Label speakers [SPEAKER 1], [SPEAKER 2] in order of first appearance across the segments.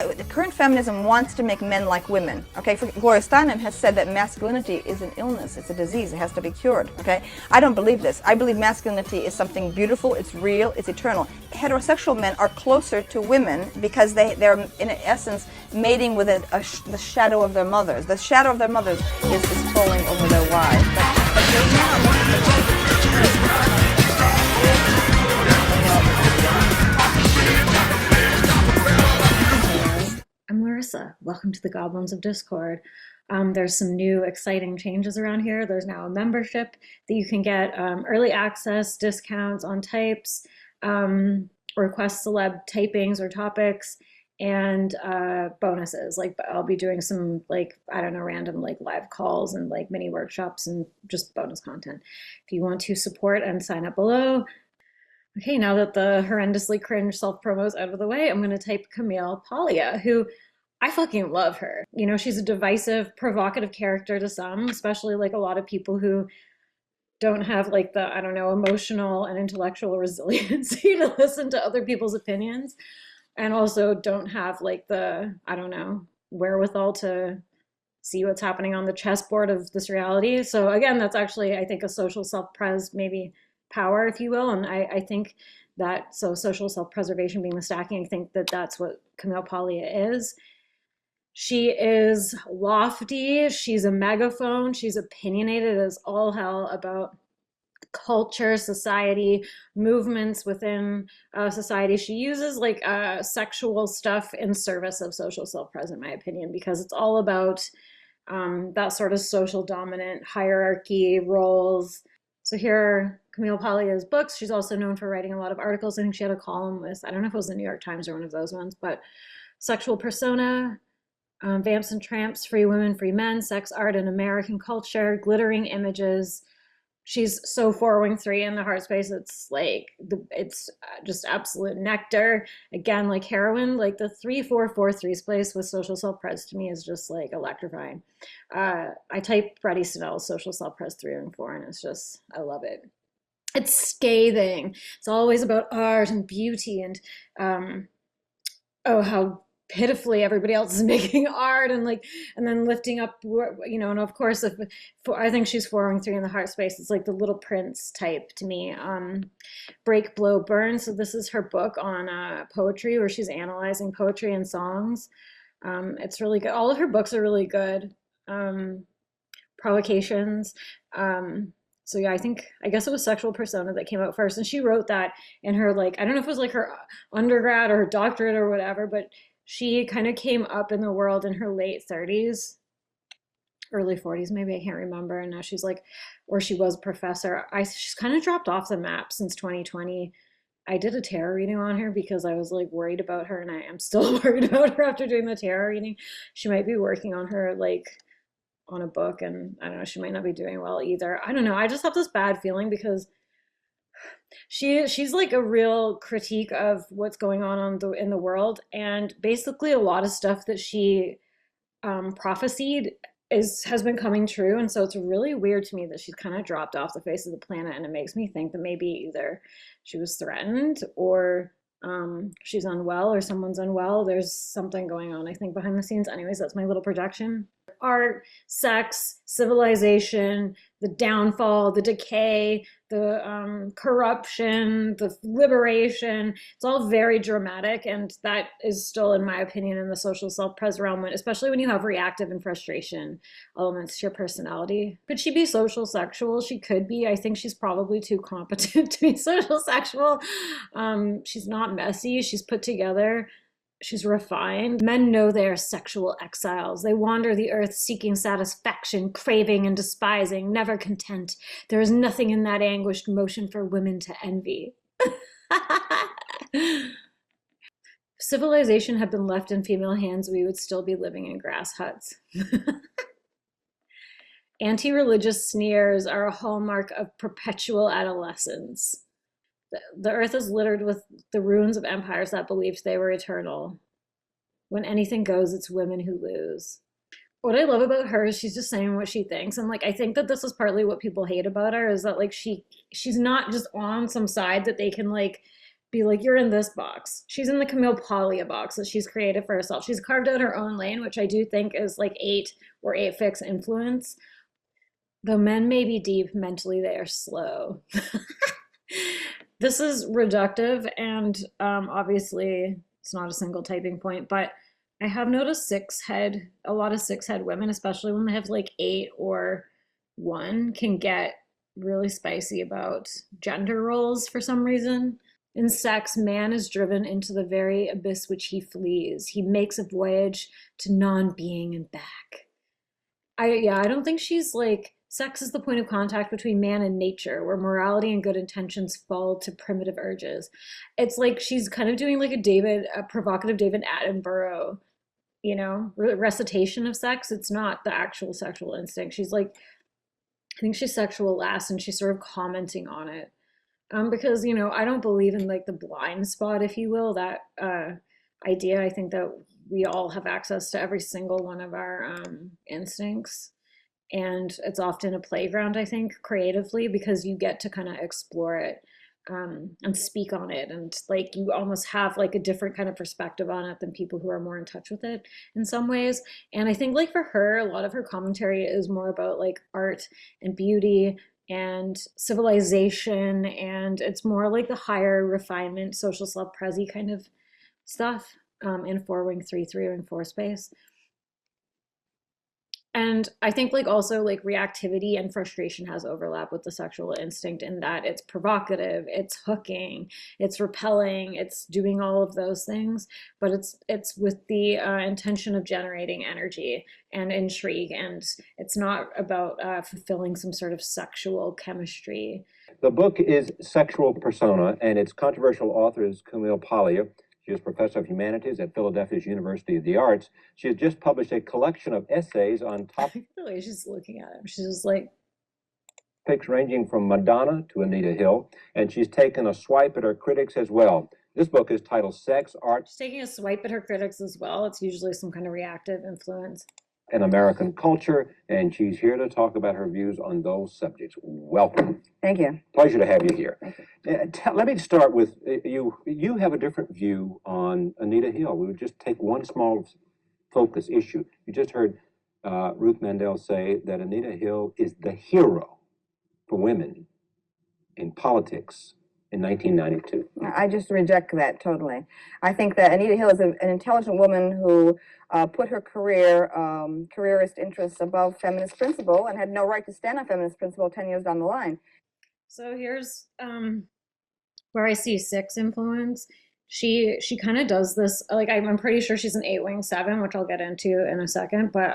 [SPEAKER 1] The current feminism wants to make men like women. Okay, Gloria Steinem has said that masculinity is an illness, it's a disease, it has to be cured. Okay, I don't believe this. I believe masculinity is something beautiful, it's real, it's eternal. Heterosexual men are closer to women because they're in essence mating with the shadow of their mothers. The shadow of their mothers is falling over their wives. But they're not.
[SPEAKER 2] I'm Larissa. Welcome to the Goblins of Discord. There's some new exciting changes around here. There's now a membership that you can get early access, discounts on types, request celeb typings or topics, and bonuses. Like I'll be doing some random live calls and mini workshops and just bonus content. If you want to support and sign up below. Okay, now that the horrendously cringe self-promo is out of the way, I'm going to type Camille Paglia, who I fucking love her. You know, she's a divisive, provocative character to some, especially a lot of people who don't have emotional and intellectual resiliency to listen to other people's opinions, and also don't have wherewithal to see what's happening on the chessboard of this reality. So again, that's actually, I think, a social self-pres, maybe power, if you will. And I think that, so social self-preservation being the stacking, I think that that's what Camille Paglia is. She is lofty, she's a megaphone, she's opinionated as all hell about culture, society, movements within society. She uses sexual stuff in service of social self-pres, in my opinion, because it's all about that sort of social dominant hierarchy, roles. So here are Camille Paglia's books. She's also known for writing a lot of articles. I think she had a column with, I don't know if it was the New York Times or one of those ones, but Sexual Persona, Vamps and Tramps, Free Women, Free Men, Sex, Art, and American Culture, Glittering Images. She's so 413 in the heart space. It's it's just absolute nectar. Again, like heroin, the 3-4-4-3 space with social self-pres to me is just electrifying. I type Freddie Snell's social self-pres 3 and 4, and it's just, I love it. It's scathing. It's always about art and beauty and how pitifully everybody else is making art, and then lifting up, and of course, I think she's 413 in the heart space. It's the Little Prince type to me. Break, Blow, Burn. So this is her book on poetry, where she's analyzing poetry and songs. It's really good. All of her books are really good. Provocations. So yeah, I guess it was Sexual Persona that came out first, and she wrote that in her I don't know if it was her undergrad or her doctorate or whatever, but she kind of came up in the world in her late 30s, early 40s maybe, I can't remember, and now she's or she was a professor. She's kind of dropped off the map since 2020. I did a tarot reading on her because I was worried about her, and I am still worried about her after doing the tarot reading. She might be working on her on a book, and I don't know, she might not be doing well either. I don't know, I just have this bad feeling because she's a real critique of what's going on in the world, and basically a lot of stuff that she prophesied has been coming true. And so it's really weird to me that she's kind of dropped off the face of the planet, and it makes me think that maybe either she was threatened or she's unwell, or someone's unwell. There's something going on, I think, behind the scenes. Anyways, that's my little projection. Art, sex, civilization, the downfall, the decay, the corruption, the liberation. It's all very dramatic, and that is still, in my opinion, in the social self-pres realm, especially when you have reactive and frustration elements to your personality. Could she be social sexual? She could be. I think she's probably too competent to be social sexual. She's not messy. She's put together. She's refined. Men know they are sexual exiles. They wander the earth seeking satisfaction, craving and despising, never content. There is nothing in that anguished motion for women to envy. If civilization had been left in female hands, we would still be living in grass huts. Anti-religious sneers are a hallmark of perpetual adolescence. The earth is littered with the ruins of empires that believed they were eternal. When anything goes, it's women who lose. What I love about her is she's just saying what she thinks. And I think that this is partly what people hate about her, is that she's not just on some side that they can be like, you're in this box. She's in the Camille Paglia box that she's created for herself. She's carved out her own lane, which I do think is like 8 or 8 fix influence. Though men may be deep, mentally they are slow. This is reductive, and obviously it's not a single typing point, but I have noticed a lot of 6 head women, especially when they have like 8 or 1, can get really spicy about gender roles for some reason. In sex, man is driven into the very abyss which he flees. He makes a voyage to non-being and back. I don't think she's like, sex is the point of contact between man and nature, where morality and good intentions fall to primitive urges. It's like she's kind of doing like a provocative David Attenborough, recitation of sex. It's not the actual sexual instinct. She's like, I think she's sexual last, and she's sort of commenting on it. Because I don't believe in like the blind spot, if you will, that idea. I think that we all have access to every single one of our instincts, and it's often a playground, I think, creatively, because you get to kind of explore it and speak on it, and like you almost have like a different kind of perspective on it than people who are more in touch with it in some ways. And I think like for her, a lot of her commentary is more about like art and beauty and civilization, and it's more like the higher refinement social self-prezi kind of stuff in 4-wing 3-3 4 space. And I think like also like reactivity and frustration has overlap with the sexual instinct, in that it's provocative, it's hooking, it's repelling, it's doing all of those things, but it's with the intention of generating energy and intrigue, and it's not about fulfilling some sort of sexual chemistry.
[SPEAKER 3] The book is Sexual Persona, and its controversial author is Camille Paglia. She is professor of humanities at Philadelphia's University of the Arts. She has just published a collection of essays on topics.
[SPEAKER 2] Really, she's looking at him. She's just like,
[SPEAKER 3] topics ranging from Madonna to Anita Hill, and she's taken a swipe at her critics as well. This book is titled Sex, Art.
[SPEAKER 2] She's taking a swipe at her critics as well. It's usually some kind of reactive influence.
[SPEAKER 3] And American culture, and she's here to talk about her views on those subjects. Welcome.
[SPEAKER 1] Thank you.
[SPEAKER 3] Pleasure to have you here.
[SPEAKER 1] Thank you.
[SPEAKER 3] Let me start with you. You have a different view on Anita Hill. We would just take one small focus issue. You just heard Ruth Mandel say that Anita Hill is the hero for women in politics in 1992.
[SPEAKER 1] I just reject that totally. I think that Anita Hill is an intelligent woman who put her careerist interests above feminist principle, and had no right to stand on feminist principle 10 years down the line.
[SPEAKER 2] So here's where I see 6 influence. She kind of does this, like I'm pretty sure she's an 8-wing 7, which I'll get into in a second, but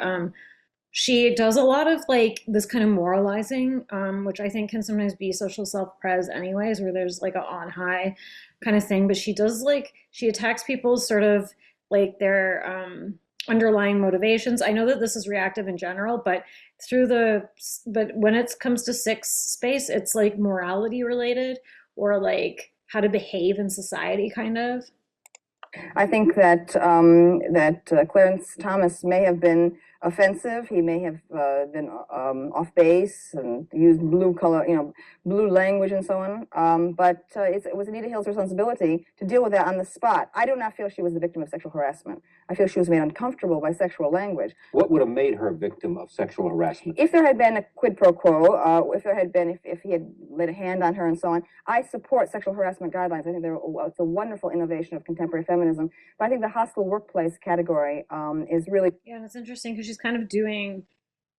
[SPEAKER 2] she does a lot of like this kind of moralizing, which I think can sometimes be social self-pres anyways, where there's like a on high kind of thing. But she does like, she attacks people's sort of like their underlying motivations. I know that this is reactive in general, but when it comes to 6 space, it's like morality related, or like how to behave in society kind of.
[SPEAKER 1] I think that Clarence Thomas may have been offensive. He may have been off base and used blue language and so on. But it was Anita Hill's responsibility to deal with that on the spot. I do not feel she was the victim of sexual harassment. I feel she was made uncomfortable by sexual language.
[SPEAKER 3] What would have made her a victim of sexual harassment?
[SPEAKER 1] If there had been a quid pro quo, if he had laid a hand on her and so on, I support sexual harassment guidelines. I think it's a wonderful innovation of contemporary feminism. But I think the hostile workplace category is really...
[SPEAKER 2] Yeah, and it's interesting because she's kind of doing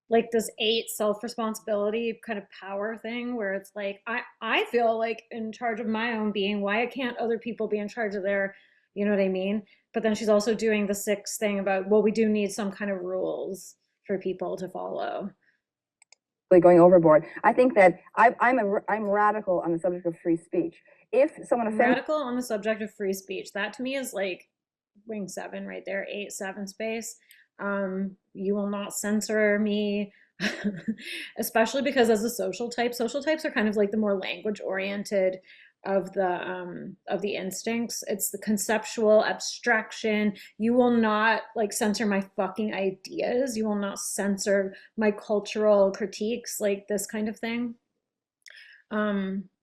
[SPEAKER 2] like this 8 self-responsibility kind of power thing, where it's like, I feel like in charge of my own being. Why can't other people be in charge of their, you know what I mean? But then she's also doing the 6 thing about, well, we do need some kind of rules for people to follow.
[SPEAKER 1] Going overboard. I think that I'm radical on the subject of free speech. If someone offends...
[SPEAKER 2] Radical on the subject of free speech, that to me is like wing 7 right there, 8-7 space. You will not censor me, especially because as a social types are kind of like the more language oriented of the instincts. It's the conceptual abstraction. You will not like censor my fucking ideas. You will not censor my cultural critiques, like this kind of thing.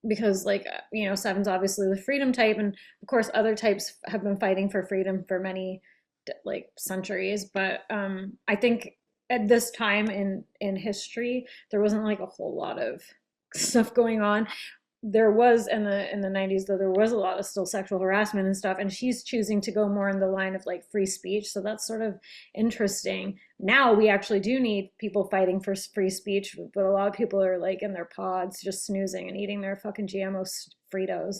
[SPEAKER 2] Because like, you know, seven's obviously the freedom type, and of course other types have been fighting for freedom for many like centuries. But I think at this time in history, there wasn't like a whole lot of stuff going on. There was in the 90s, though, there was a lot of still sexual harassment and stuff, and she's choosing to go more in the line of like free speech, so that's sort of interesting. Now we actually do need people fighting for free speech, but a lot of people are like in their pods just snoozing and eating their fucking GMO Fritos.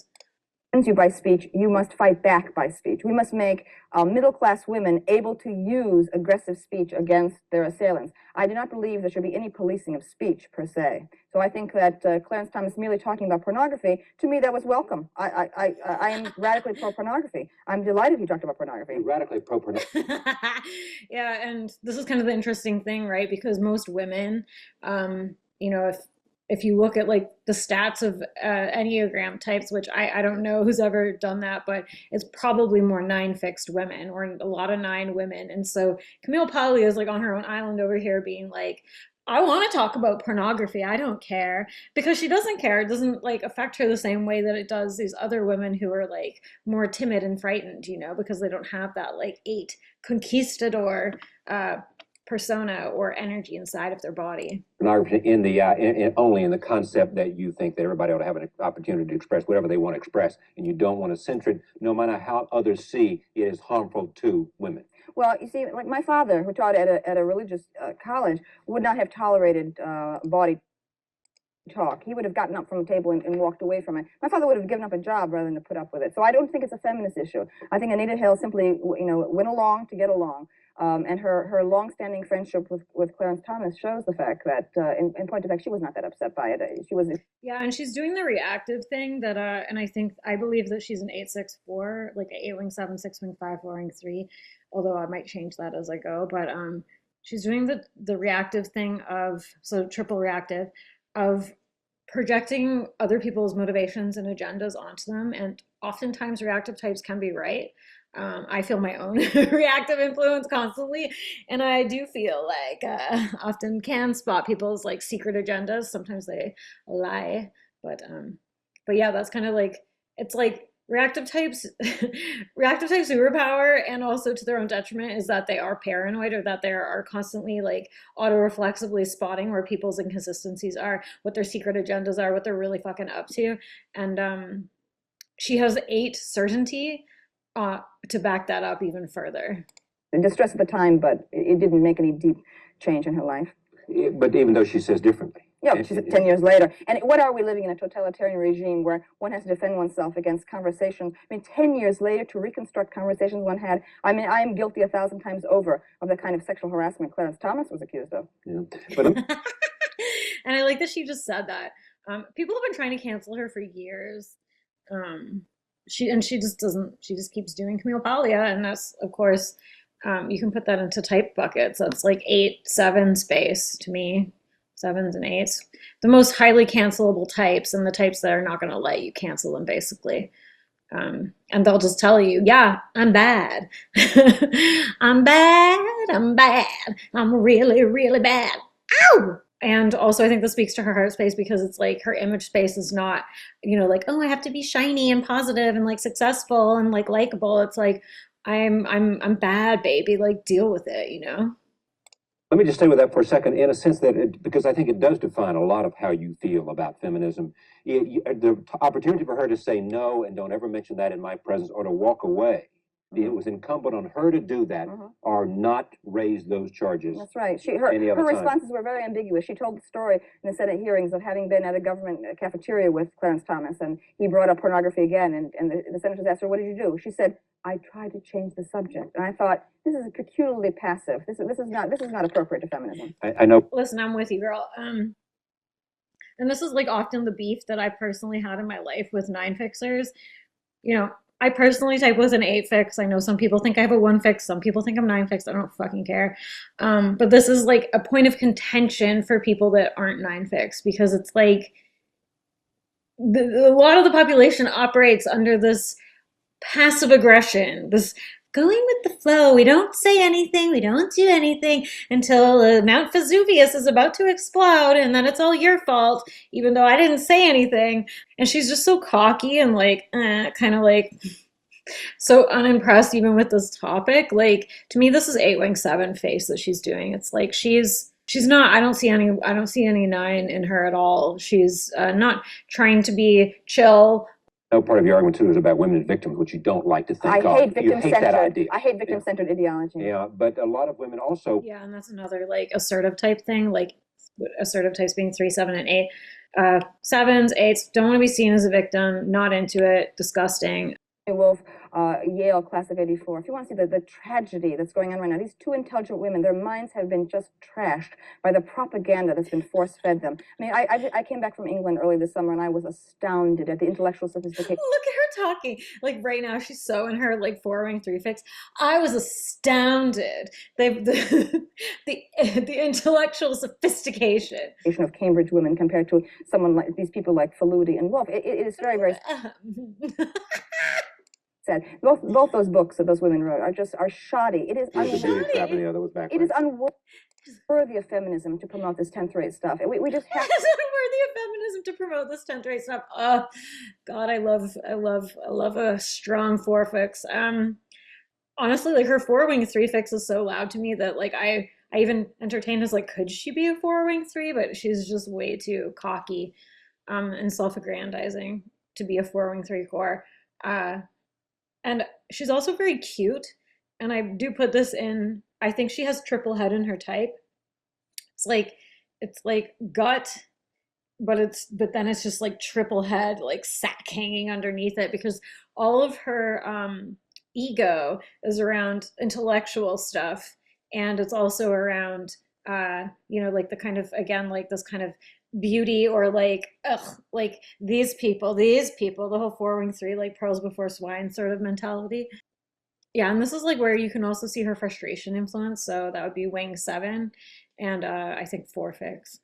[SPEAKER 1] You by speech, you must fight back by speech. We must make middle-class women able to use aggressive speech against their assailants. I do not believe there should be any policing of speech, per se. So I think that Clarence Thomas merely talking about pornography, to me, that was welcome. I am radically pro-pornography. I'm delighted he talked about pornography.
[SPEAKER 3] Radically pro-pornography.
[SPEAKER 2] Yeah, and this is kind of the interesting thing, right? Because most women, you know, if you look at like the stats of Enneagram types, which I don't know who's ever done that, but it's probably more 9 fixed women or a lot of 9 women. And so Camille Paglia is like on her own island over here being like, I want to talk about pornography. I don't care, because she doesn't care. It doesn't like affect her the same way that it does these other women who are like more timid and frightened, you know, because they don't have that like 8 conquistador persona or energy inside of their body.
[SPEAKER 3] Pornography only in the concept that you think that everybody ought to have an opportunity to express whatever they want to express, and you don't want to censor it, no matter how others see it is harmful to women.
[SPEAKER 1] Well, you see, like my father, who taught at a religious college, would not have tolerated body talk. He would have gotten up from the table and walked away from it. My father would have given up a job rather than to put up with it. So I don't think it's a feminist issue. I think Anita Hill simply, you know, went along to get along. And her long-standing friendship with Clarence Thomas shows the fact that, in point of fact, she was not that upset by it. She was.
[SPEAKER 2] Yeah, and she's doing the reactive thing that, and I believe that she's an 8-6-4, like an 8-wing 7, 6-wing 5, 4-wing 3. Although I might change that as I go, but she's doing the reactive thing of, so triple reactive, of projecting other people's motivations and agendas onto them, and oftentimes reactive types can be right. I feel my own reactive influence constantly, and I do feel like often can spot people's like secret agendas. Sometimes they lie, but yeah, that's kind of like, it's like reactive types superpower, and also to their own detriment, is that they are paranoid, or that they are constantly like auto-reflexively spotting where people's inconsistencies are, what their secret agendas are, what they're really fucking up to. And she has 8 certainty to back that up even further.
[SPEAKER 1] Distress at the time, but it didn't make any deep change in her life.
[SPEAKER 3] But even though she says differently.
[SPEAKER 1] Yeah, she's 10 years later. And what are we living in, a totalitarian regime where one has to defend oneself against conversations? I mean, 10 years later to reconstruct conversations one had. I mean, I am guilty 1,000 times over of the kind of sexual harassment Clarence Thomas was accused of.
[SPEAKER 3] Yeah. But
[SPEAKER 2] and I like that she just said that. People have been trying to cancel her for years. She just keeps doing Camille Paglia, and that's, of course, you can put that into type buckets. That's like 8, 7 space to me. 7s and 8s, the most highly cancelable types, and the types that are not going to let you cancel them, basically. And they'll just tell you, yeah, I'm bad. I'm bad. I'm really, really bad. Ow! And also I think this speaks to her heart space, because it's like her image space is not, you know, like, oh, I have to be shiny and positive and like successful and like likable. It's like, I'm bad, baby. Like, deal with it, you know?
[SPEAKER 3] Let me just stay with that for a second, in a sense that, because I think it does define a lot of how you feel about feminism. The opportunity for her to say no and don't ever mention that in my presence, or to walk away, it was incumbent on her to do that, or not raise those charges.
[SPEAKER 1] That's right. Her responses were very ambiguous. She told the story in the Senate hearings of having been at a government cafeteria with Clarence Thomas, and he brought up pornography again, and the senators asked her, what did you do? She said, I tried to change the subject. And I thought, this is peculiarly passive. This is not appropriate to feminism.
[SPEAKER 3] I know.
[SPEAKER 2] Listen, I'm with you, girl. And this is like often the beef that I personally had in my life with 9 fixers. You know, I personally type with an 8 fix. I know some people think I have a 1 fix. Some people think I'm 9 fix. I don't fucking care. But this is like a point of contention for people that aren't 9 fix, because it's like a lot of the population operates under this passive aggression, this going with the flow. We don't say anything. We don't do anything until Mount Vesuvius is about to explode, and then it's all your fault, even though I didn't say anything. And she's just so cocky and like, kind of like so unimpressed even with this topic. Like to me, this is 8-wing-7 face that she's doing. It's like she's not. I don't see any 9 in her at all. She's not trying to be chill.
[SPEAKER 3] No, part of your argument too is about women as victims, which you don't like to think
[SPEAKER 1] I
[SPEAKER 3] of.
[SPEAKER 1] hate
[SPEAKER 3] You hate that idea.
[SPEAKER 1] I hate victim-centered ideology.
[SPEAKER 3] Yeah, but a lot of women also.
[SPEAKER 2] Yeah, and that's another like assertive type thing. Like assertive types being 3, 7, and 8. 7s, 8s don't want to be seen as a victim. Not into it. Disgusting.
[SPEAKER 1] Wolf, Yale, class of '84. If you want to see the tragedy that's going on right now, these 2 intelligent women, their minds have been just trashed by the propaganda that's been force-fed them. I mean, I came back from England early this summer, and I was astounded at the intellectual sophistication.
[SPEAKER 2] Look at her talking. Like right now, she's so in her like 4-wing-3 fix. I was astounded. The intellectual sophistication
[SPEAKER 1] Of Cambridge women compared to someone like these people like Faludi and Wolf. It is very, very sad. Both those books that those women wrote are shoddy. It is unworthy of feminism to promote this 10th rate stuff. We just have
[SPEAKER 2] It's unworthy of feminism to promote this 10th rate stuff. Oh God, I love a strong 4 fix. Honestly, like her 4-wing-3 fix is so loud to me that like I even entertained as like, could she be a 4-wing-3? But she's just way too cocky and self-aggrandizing to be a 4-wing-3 core. And she's also very cute. And I do put this in, I think she has triple head in her type. It's like gut, but then it's just like triple head, like sack hanging underneath it, because all of her ego is around intellectual stuff, and it's also around like the kind of, again, like this kind of beauty, or like like these people, the whole 4-wing-3, like pearls before swine sort of mentality. Yeah, and this is like where you can also see her frustration influence, so that would be wing 7 and I think 4 fix.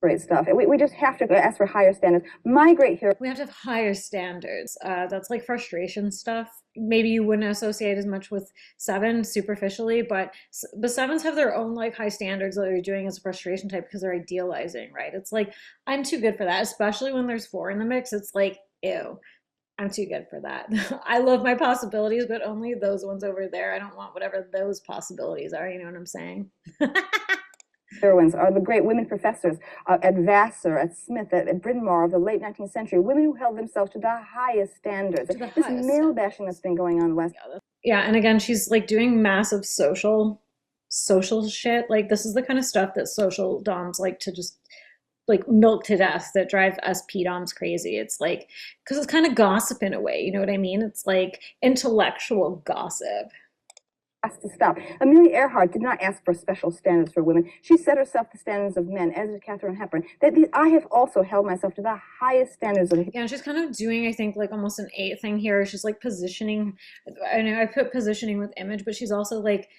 [SPEAKER 1] Great stuff. We just have to ask for higher standards. My great hero.
[SPEAKER 2] We have to have higher standards. That's like frustration stuff. Maybe you wouldn't associate as much with 7 superficially, but 7s have their own like high standards that they're doing as a frustration type because they're idealizing, right? It's like, I'm too good for that, especially when there's 4 in the mix. It's like, ew, I'm too good for that. I love my possibilities, but only those ones over there. I don't want whatever those possibilities are. You know what I'm saying?
[SPEAKER 1] Heroines are the great women professors at Vassar, at Smith, at Bryn Mawr of the late 19th century, women who held themselves to the highest standards. This male bashing that's been going on West.
[SPEAKER 2] Yeah, and again, she's like doing massive social shit. Like this is the kind of stuff that social doms like to just like milk to death, that drive SP doms crazy. It's like, because it's kind of gossip in a way, you know what I mean? It's like intellectual gossip.
[SPEAKER 1] Has to stop. Amelia Earhart did not ask for special standards for women. She set herself the standards of men, as did Katharine Hepburn. I have also held myself to the highest standards of.
[SPEAKER 2] Yeah, and she's kind of doing, I think, like almost an 8 thing here. She's like positioning. I know I put positioning with image, but she's also like,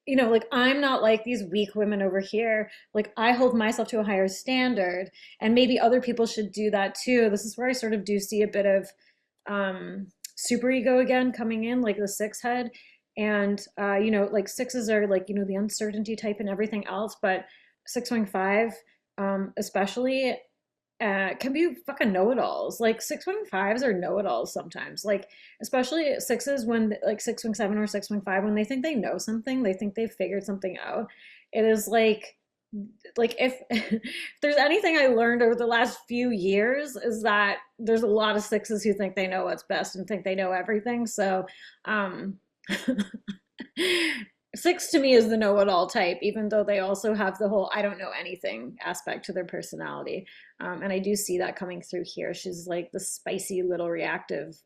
[SPEAKER 2] like I'm not like these weak women over here. Like I hold myself to a higher standard, and maybe other people should do that too. This is where I sort of do see a bit of super ego again coming in, like the 6 head. And, like 6s are like, the uncertainty type and everything else, but 6-wing-5, especially, can be fucking know-it-alls. Like 6-wing-5s are know-it-alls sometimes. Like, especially 6s when, like 6-wing-7 or 6-wing-5, when they think they know something, they think they've figured something out. It is like if there's anything I learned over the last few years is that there's a lot of 6s who think they know what's best and think they know everything. So, 6 to me is the know-it-all type, even though they also have the whole I don't know anything aspect to their personality. And I do see that coming through here. She's like the spicy little reactive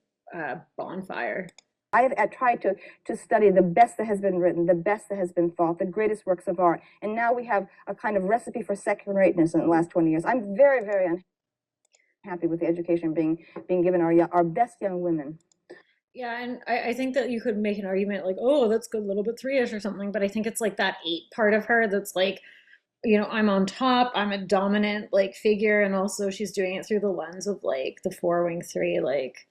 [SPEAKER 2] bonfire.
[SPEAKER 1] I have tried to study the best that has been written, the best that has been thought, the greatest works of art. And now we have a kind of recipe for second-rateness in the last 20 years. I'm very, very unhappy with the education being given our best young women.
[SPEAKER 2] Yeah, and I think that you could make an argument like, oh, that's good, a little bit 3-ish or something, but I think it's like that 8 part of her that's like, I'm on top, I'm a dominant like figure, and also she's doing it through the lens of like the 4-wing-3, like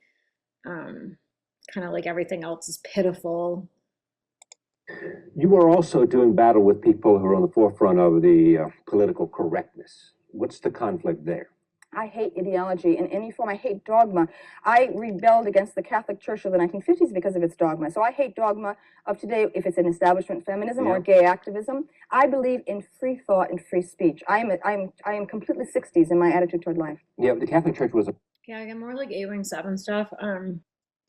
[SPEAKER 2] kind of like everything else is pitiful.
[SPEAKER 3] You are also doing battle with people who are on the forefront of the political correctness. What's the conflict there?
[SPEAKER 1] I hate ideology in any form. I hate dogma. I rebelled against the Catholic Church of the 1950s because of its dogma. So I hate dogma of today if it's an establishment feminism or gay activism. I believe in free thought and free speech. I am completely 60s in my attitude toward life.
[SPEAKER 3] Yeah, the Catholic Church was a...
[SPEAKER 2] Yeah, I get more like 8-wing-7 stuff.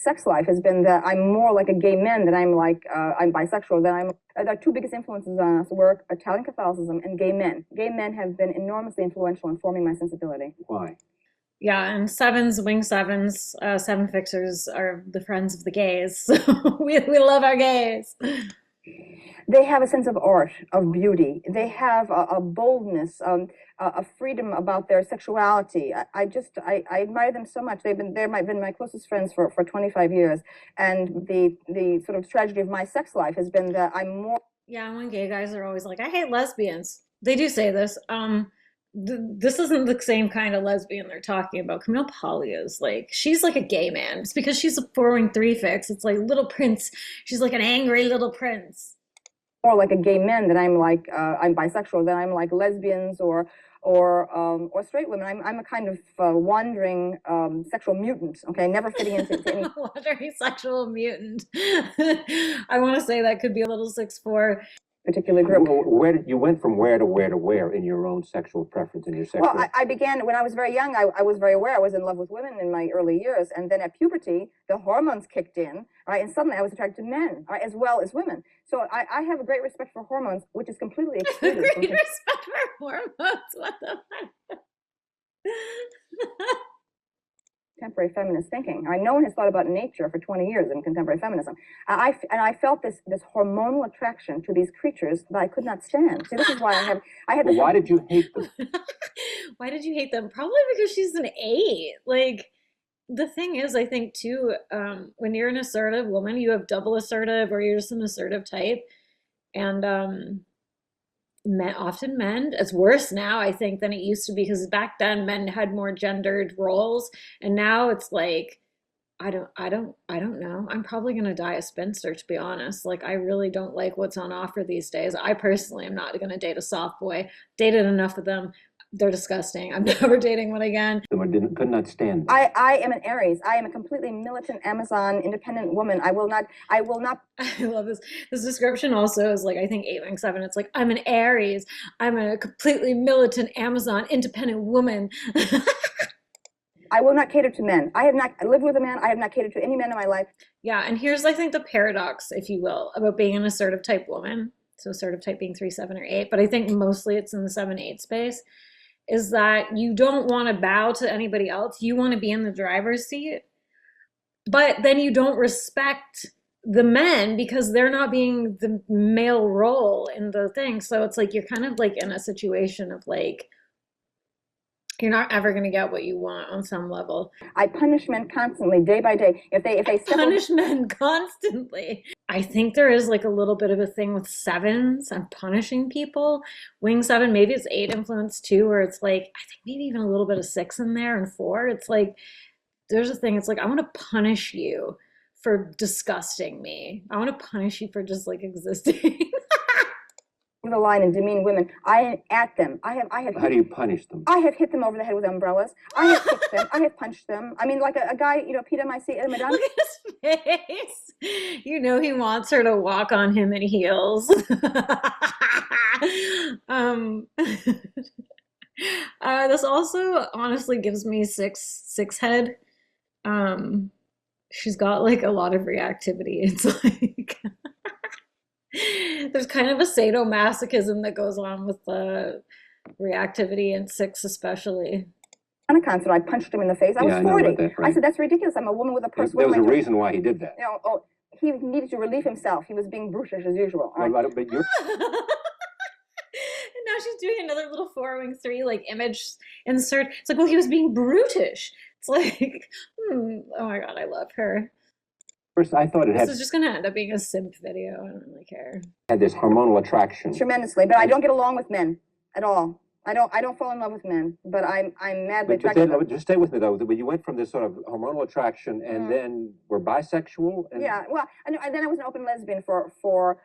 [SPEAKER 1] Sex life has been that I'm more like a gay man than I'm like I'm bisexual. The two biggest influences on us were Italian Catholicism and gay men. Gay men have been enormously influential in forming my sensibility.
[SPEAKER 3] Why?
[SPEAKER 2] Yeah, and sevens, wing sevens, seven fixers are the friends of the gays. So we love our gays.
[SPEAKER 1] They have a sense of art, of beauty. They have a boldness, a freedom about their sexuality. I admire them so much. They've been my closest friends for 25 years. And the sort of tragedy of my sex life has been that I'm more...
[SPEAKER 2] Yeah, when gay guys are always like, I hate lesbians. They do say this. This isn't the same kind of lesbian they're talking about. Camille Paglia is like, she's like a gay man. It's because she's a 4-wing-3 fix. It's like Little Prince. She's like an angry little prince.
[SPEAKER 1] More like a gay man than I'm like I'm bisexual, than I'm like lesbians or straight women. I'm a kind of wandering sexual mutant. Okay, never fitting into any
[SPEAKER 2] wandering sexual mutant. I want to say that could be a little 6'4".
[SPEAKER 1] Particular group.
[SPEAKER 3] Well, you went from where to where in your own sexual preference and your sexual...
[SPEAKER 1] Well, I began when I was very young. I was very aware I was in love with women in my early years, and then at puberty, the hormones kicked in, right? And suddenly I was attracted to men, right, as well as women. So I have a great respect for hormones, which is completely excluded.
[SPEAKER 2] Great respect for hormones. What the fuck?
[SPEAKER 1] Contemporary feminist thinking. No one has thought about nature for 20 years in contemporary feminism. I felt this hormonal attraction to these creatures that I could not stand. See, this is why I had this...
[SPEAKER 3] Why did you hate them?
[SPEAKER 2] Why did you hate them? Probably because she's an 8. Like, the thing is, I think too, when you're an assertive woman, you have double assertive, or you're just an assertive type, and often men, it's worse now, I think, than it used to be, because back then men had more gendered roles, and now it's like, I don't know. I'm probably gonna die a spinster, to be honest. Like, I really don't like what's on offer these days. I personally am not gonna date a soft boy. Dated enough of them. They're disgusting. I'm never dating one again.
[SPEAKER 3] Could not stand them.
[SPEAKER 1] I am an Aries. I am a completely militant Amazon independent woman. I will not.
[SPEAKER 2] I love this. This description also is like, I think 8-wing-7. It's like, I'm an Aries. I'm a completely militant Amazon independent woman.
[SPEAKER 1] I will not cater to men. I lived with a man. I have not catered to any men in my life.
[SPEAKER 2] Yeah, and here's, I think, the paradox, if you will, about being an assertive type woman. So assertive type being 3, 7, or 8, but I think mostly it's in the 7, 8 space, is that you don't want to bow to anybody else. You want to be in the driver's seat, but then you don't respect the men because they're not being the male role in the thing. So it's like, you're kind of like in a situation of like, you're not ever going to get what you want on some level.
[SPEAKER 1] I punish men constantly, day by day. If they
[SPEAKER 2] punish men constantly. I think there is like a little bit of a thing with 7s and punishing people. Wing 7, maybe it's 8 influence too, where it's like, I think maybe even a little bit of 6 in there, and 4. It's like, there's a thing. It's like, I want to punish you for disgusting me. I want to punish you for just like existing.
[SPEAKER 1] The line and demean women. I am at them. I have.
[SPEAKER 3] How do you punish them?
[SPEAKER 1] I have hit them over the head with umbrellas. I have kicked them. I have punched them. I mean, like a guy, Peter Madame.
[SPEAKER 2] Look at his face. You know he wants her to walk on him in heels. This also honestly gives me six head. She's got like a lot of reactivity. It's like there's kind of a sadomasochism that goes on with the reactivity in 6 especially.
[SPEAKER 1] On a concert, I punched him in the face. I was 40. That, right? I said, that's ridiculous. I'm a woman with a purse.
[SPEAKER 3] There was a reason why he did that.
[SPEAKER 1] He needed to relieve himself. He was being brutish as usual.
[SPEAKER 3] Right?
[SPEAKER 2] But you're... And now she's doing another little 4-wing-3 like image insert. It's like, well, he was being brutish. It's like, oh my God, I love her.
[SPEAKER 3] First, I thought
[SPEAKER 2] this is just going to end up being a simp video. I don't really care.
[SPEAKER 3] Had this hormonal attraction.
[SPEAKER 1] Tremendously, but I don't get along with men at all. I don't fall in love with men, but I'm madly
[SPEAKER 3] But
[SPEAKER 1] attracted to
[SPEAKER 3] then,
[SPEAKER 1] them.
[SPEAKER 3] just stay with me though. When you went from this sort of hormonal attraction, and then were bisexual, and
[SPEAKER 1] Yeah, well, and then I was an open lesbian for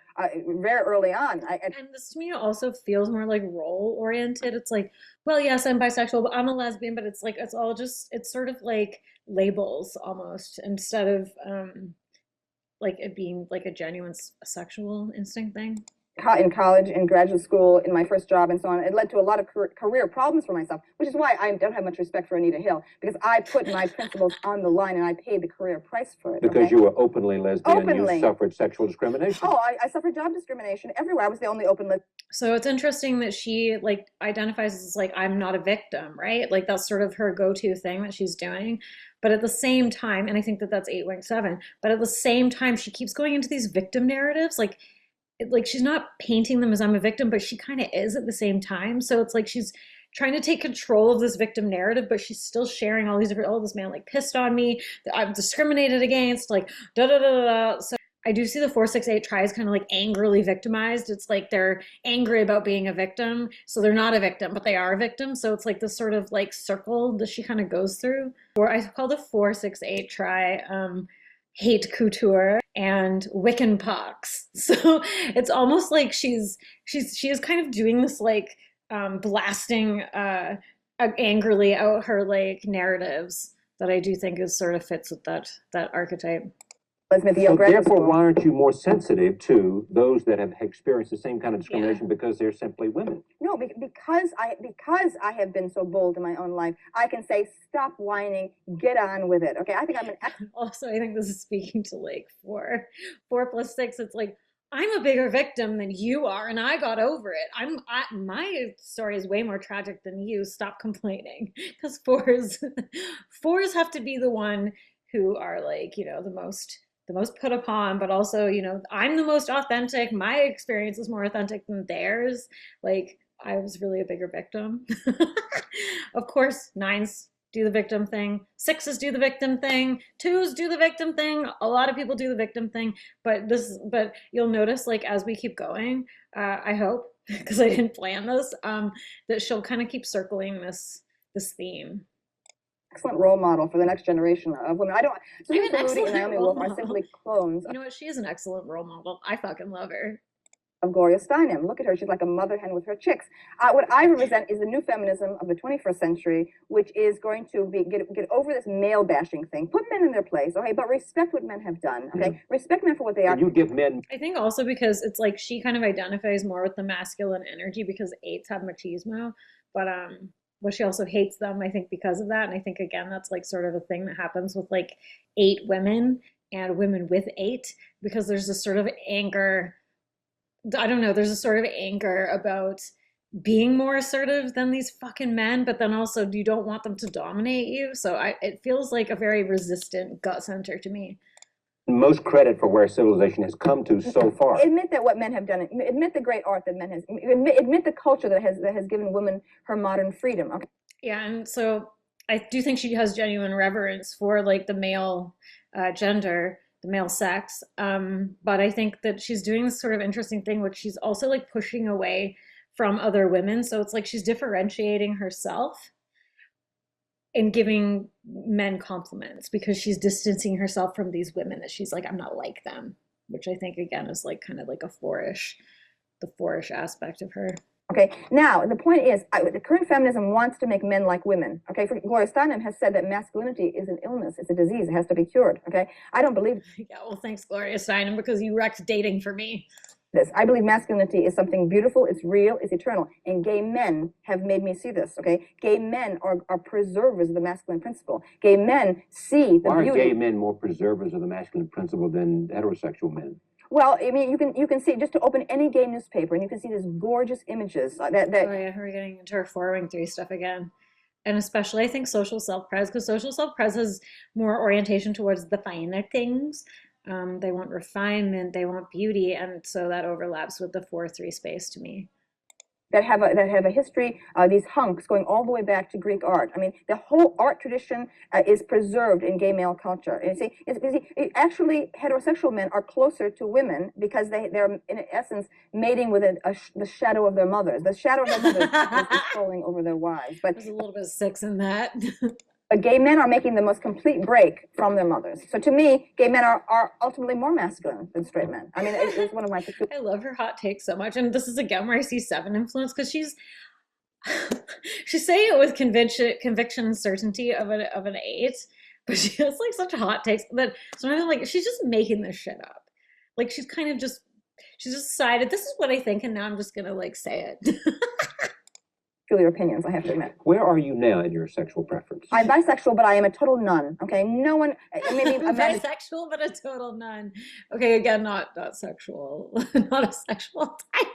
[SPEAKER 1] very early on.
[SPEAKER 2] And this to me also feels more like role oriented. It's like, well, yes, I'm bisexual, but I'm a lesbian, but it's like it's all just it's sort of like labels almost instead of like it being like a genuine sexual instinct thing.
[SPEAKER 1] In college, in graduate school, in my first job, and so on. It led to a lot of career problems for myself, which is why I don't have much respect for Anita Hill, because I put my principles on the line and I paid the career price for it.
[SPEAKER 3] because
[SPEAKER 1] okay?
[SPEAKER 3] you were openly lesbian,
[SPEAKER 1] Openly.
[SPEAKER 3] you suffered sexual discrimination.
[SPEAKER 1] Oh, I suffered job discrimination everywhere. I was the only open lesbian.
[SPEAKER 2] So it's interesting that she like identifies as like I'm not a victim, right? Like that's sort of her go-to thing that she's doing. But at the same time, and I think that that's 8.7, but at the same time she keeps going into these victim narratives like she's not painting them as I'm a victim, but she kind of is at the same time. So it's like she's trying to take control of this victim narrative, but she's still sharing all these different, oh, this man like pissed on me, I'm discriminated against, like da da da da da. So I do see the 468 tries kind of like angrily victimized. It's like they're angry about being a victim, so they're not a victim, but they are a victim. So it's like this sort of like circle that she kind of goes through. Or I call the 468 try hate couture and Wiccan pox. So it's almost like she is kind of doing this like blasting angrily out her like narratives that I do think is sort of fits with that archetype.
[SPEAKER 3] So therefore, why aren't you more sensitive to those that have experienced the same kind of discrimination because they're simply women?
[SPEAKER 1] No, because I have been so bold in my own life, I can say, stop whining, get on with it. Okay, I think I'm an
[SPEAKER 2] Also, I think this is speaking to like 4 plus 6. It's like I'm a bigger victim than you are, and I got over it. My story is way more tragic than you. Stop complaining, because fours have to be the one who are like the most put upon, but also I'm the most authentic. My experience is more authentic than theirs. Like I was really a bigger victim. Of course, 9s do the victim thing, 6s do the victim thing, 2s do the victim thing. A lot of people do the victim thing, but you'll notice like as we keep going, I hope, because I didn't plan this, that she'll kind of keep circling this theme.
[SPEAKER 1] Excellent role model for the next generation of women.
[SPEAKER 2] I'm an excellent
[SPEAKER 1] Naomi
[SPEAKER 2] role
[SPEAKER 1] Wolf are
[SPEAKER 2] model.
[SPEAKER 1] simply clones
[SPEAKER 2] You know what? She is an excellent role model. I fucking love her.
[SPEAKER 1] of Gloria Steinem. Look at her. She's like a mother hen with her chicks. What I represent is the new feminism of the 21st century, which is going to get over this male bashing thing. Put men in their place, okay? But respect what men have done, okay? Respect men for what they are.
[SPEAKER 3] And you give men.
[SPEAKER 2] I think also because it's like she kind of identifies more with the masculine energy because 8s have machismo, but she also hates them, I think, because of that. And I think, again, that's like sort of a thing that happens with like 8 women and women with 8, because there's this sort of anger. I don't know, there's a sort of anger about being more assertive than these fucking men, but then also you don't want them to dominate you. So it feels like a very resistant gut center to me.
[SPEAKER 3] Most credit for where civilization has come to so far.
[SPEAKER 1] Admit that what men have done. Admit the great art that men has. Admit the culture that has given women her modern freedom. Okay.
[SPEAKER 2] Yeah, and so I do think she has genuine reverence for like the male gender, the male sex. But I think that she's doing this sort of interesting thing, which she's also like pushing away from other women. So it's like she's differentiating herself and giving men compliments because she's distancing herself from these women that she's like, I'm not like them, which I think again is like kind of like the fourish aspect of her.
[SPEAKER 1] Okay, now the point is, the current feminism wants to make men like women. Okay, Gloria Steinem has said that masculinity is an illness, it's a disease, it has to be cured. Okay, I don't believe.
[SPEAKER 2] Yeah, well, thanks, Gloria Steinem, because you wrecked dating for me.
[SPEAKER 1] This. I believe masculinity is something beautiful, it's real, it's eternal. And gay men have made me see this, okay? Gay men are preservers of the masculine principle. Gay men see the
[SPEAKER 3] Why
[SPEAKER 1] beauty.
[SPEAKER 3] are gay men more preservers of the masculine principle than heterosexual men?
[SPEAKER 1] Well, I mean, you can see, just to open any gay newspaper, and you can see these gorgeous images.
[SPEAKER 2] Oh yeah, we're getting into her 4-3 stuff again. And especially, I think, social self-pres, because social self-pres has more orientation towards the finer things. They want refinement, they want beauty, and so that overlaps with the 4-3 space to me.
[SPEAKER 1] that have a history, these hunks going all the way back to Greek art. I mean, the whole art tradition is preserved in gay male culture. And actually, heterosexual men are closer to women because they're in essence mating with the shadow of their mothers. The shadow of their mothers is controlling over their wives. But
[SPEAKER 2] there's a little bit of sex in that.
[SPEAKER 1] gay men are making the most complete break from their mothers. So to me, gay men are ultimately more masculine than straight men. I mean, it's one of my
[SPEAKER 2] I love her hot take so much. And this is again where I see 7 influence, because she's saying it with conviction and certainty of an 8, but she has like such hot takes that sometimes I'm like, she's just making this shit up. Like she's just decided this is what I think, and now I'm just gonna like say it.
[SPEAKER 1] Your opinions, I have to admit.
[SPEAKER 3] Where are you now in your sexual preference?
[SPEAKER 1] I'm bisexual, but I am a total nun. Okay, no one. Maybe
[SPEAKER 2] bisexual, but a total nun. Okay, again, not sexual, not a sexual type.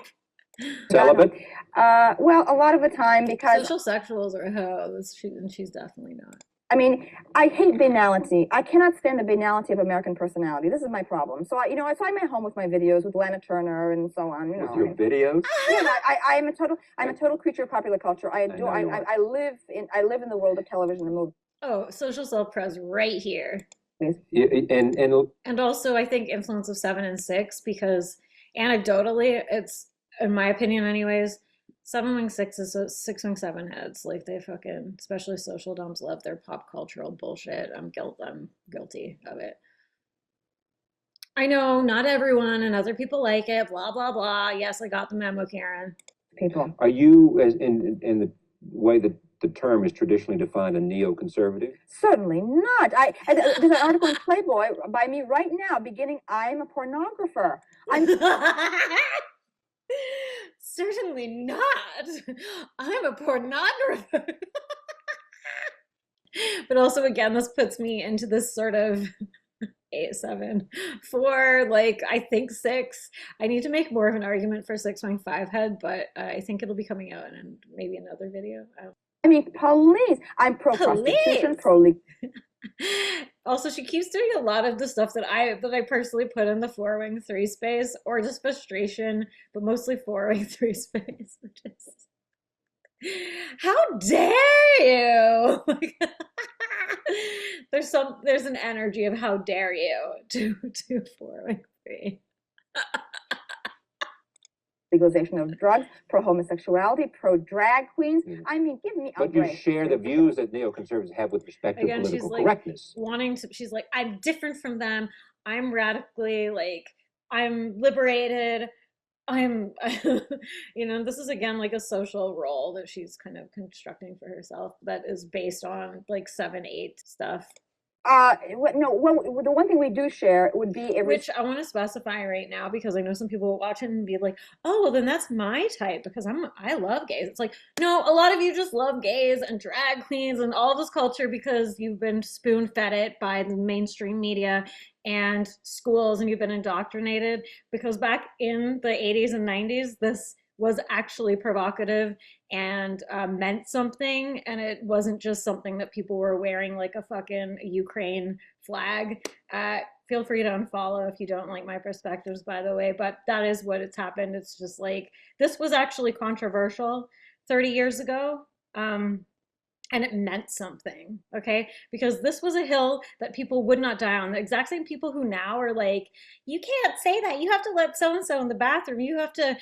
[SPEAKER 3] Celibate?
[SPEAKER 1] Well, a lot of the time because
[SPEAKER 2] social sexuals are hoes, and she's definitely not.
[SPEAKER 1] I mean, I hate banality. I cannot stand the banality of American personality. This is my problem. So I'm at home with my videos with Lana Turner and so on.
[SPEAKER 3] With your videos?
[SPEAKER 1] Yeah, I'm a total creature of popular culture. I live in the world of television and movies.
[SPEAKER 2] Oh, social self-pres right here.
[SPEAKER 3] Yeah, and
[SPEAKER 2] also I think influence of 7 and 6, because anecdotally, it's, in my opinion anyways, 7 wing 6 is 6 wing 7 heads. Like they fucking, especially social dumps, love their pop cultural bullshit. I'm guilty of it. I know not everyone and other people like it, blah, blah, blah. Yes, I got the memo, Karen.
[SPEAKER 1] People.
[SPEAKER 3] Are you, as in the way that the term is traditionally defined, a neoconservative?
[SPEAKER 1] Certainly not. There's an article in Playboy by me right now beginning, I'm a pornographer.
[SPEAKER 2] Certainly not. I'm a pornographer. But also, again, this puts me into this sort of 8, 7, 4, like, I think 6. I need to make more of an argument for 6 wing 5 head, but I think it'll be coming out in maybe another video.
[SPEAKER 1] I mean, police. I'm pro-prostitution, pro-legal.
[SPEAKER 2] Also, she keeps doing a lot of the stuff that I personally put in the 4 wing 3 space, or just frustration, but mostly 4 wing 3 space, which is, how dare you? There's an energy of how dare you to 4 wing 3.
[SPEAKER 1] Legalization of drugs, pro-homosexuality, pro-drag queens. I mean, give me a break.
[SPEAKER 3] But you share the views that neoconservatives have with respect to political correctness.
[SPEAKER 2] She's like, I'm different from them. I'm radically, like, I'm liberated. This is again like a social role that she's kind of constructing for herself that is based on like 7, 8 stuff. The one thing we do share would be which I want to specify right now, because I know some people will watch it and be like, oh, well then that's my type because I love gays. It's like, no, a lot of you just love gays and drag queens and all this culture because you've been spoon-fed it by the mainstream media and schools, and you've been indoctrinated, because back in the 80s and 90s, this was actually provocative and meant something, and it wasn't just something that people were wearing like a fucking Ukraine flag. Feel free to unfollow if you don't like my perspectives, by the way, but that is what it's happened. It's just like, this was actually controversial 30 years ago. And it meant something, okay? Because this was a hill that people would not die on. The exact same people who now are like, you can't say that. You have to let so-and-so in the bathroom. You have to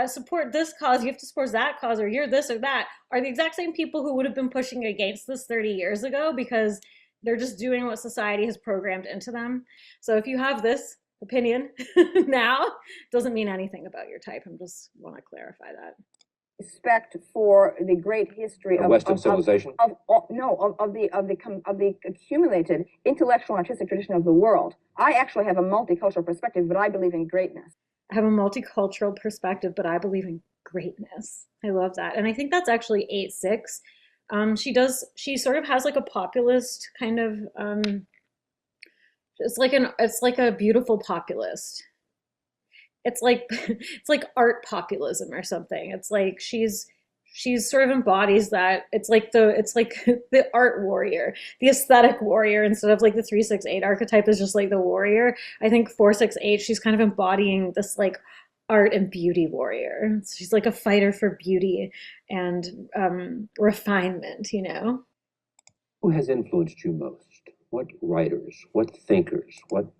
[SPEAKER 2] support this cause. You have to support that cause, or you're this or that, are the exact same people who would have been pushing against this 30 years ago, because they're just doing what society has programmed into them. So if you have this opinion now, doesn't mean anything about your type. I just want to clarify that.
[SPEAKER 1] Respect for the great history of
[SPEAKER 3] Western civilization,
[SPEAKER 1] of the accumulated intellectual and artistic tradition of the world. I actually have a multicultural perspective, but I believe in greatness.
[SPEAKER 2] I have a multicultural perspective, but I believe in greatness. I love that, and I think that's actually 8/6. She sort of has like a populist kind of. It's like a beautiful populist. It's like art populism or something. It's like she's sort of embodies that. It's like the art warrior, the aesthetic warrior, instead of like the 3/6/8 archetype is just like the warrior. I think 4/6/8, she's kind of embodying this like art and beauty warrior. She's like a fighter for beauty and refinement, you know?
[SPEAKER 3] Who has influenced you most? What writers, what thinkers, what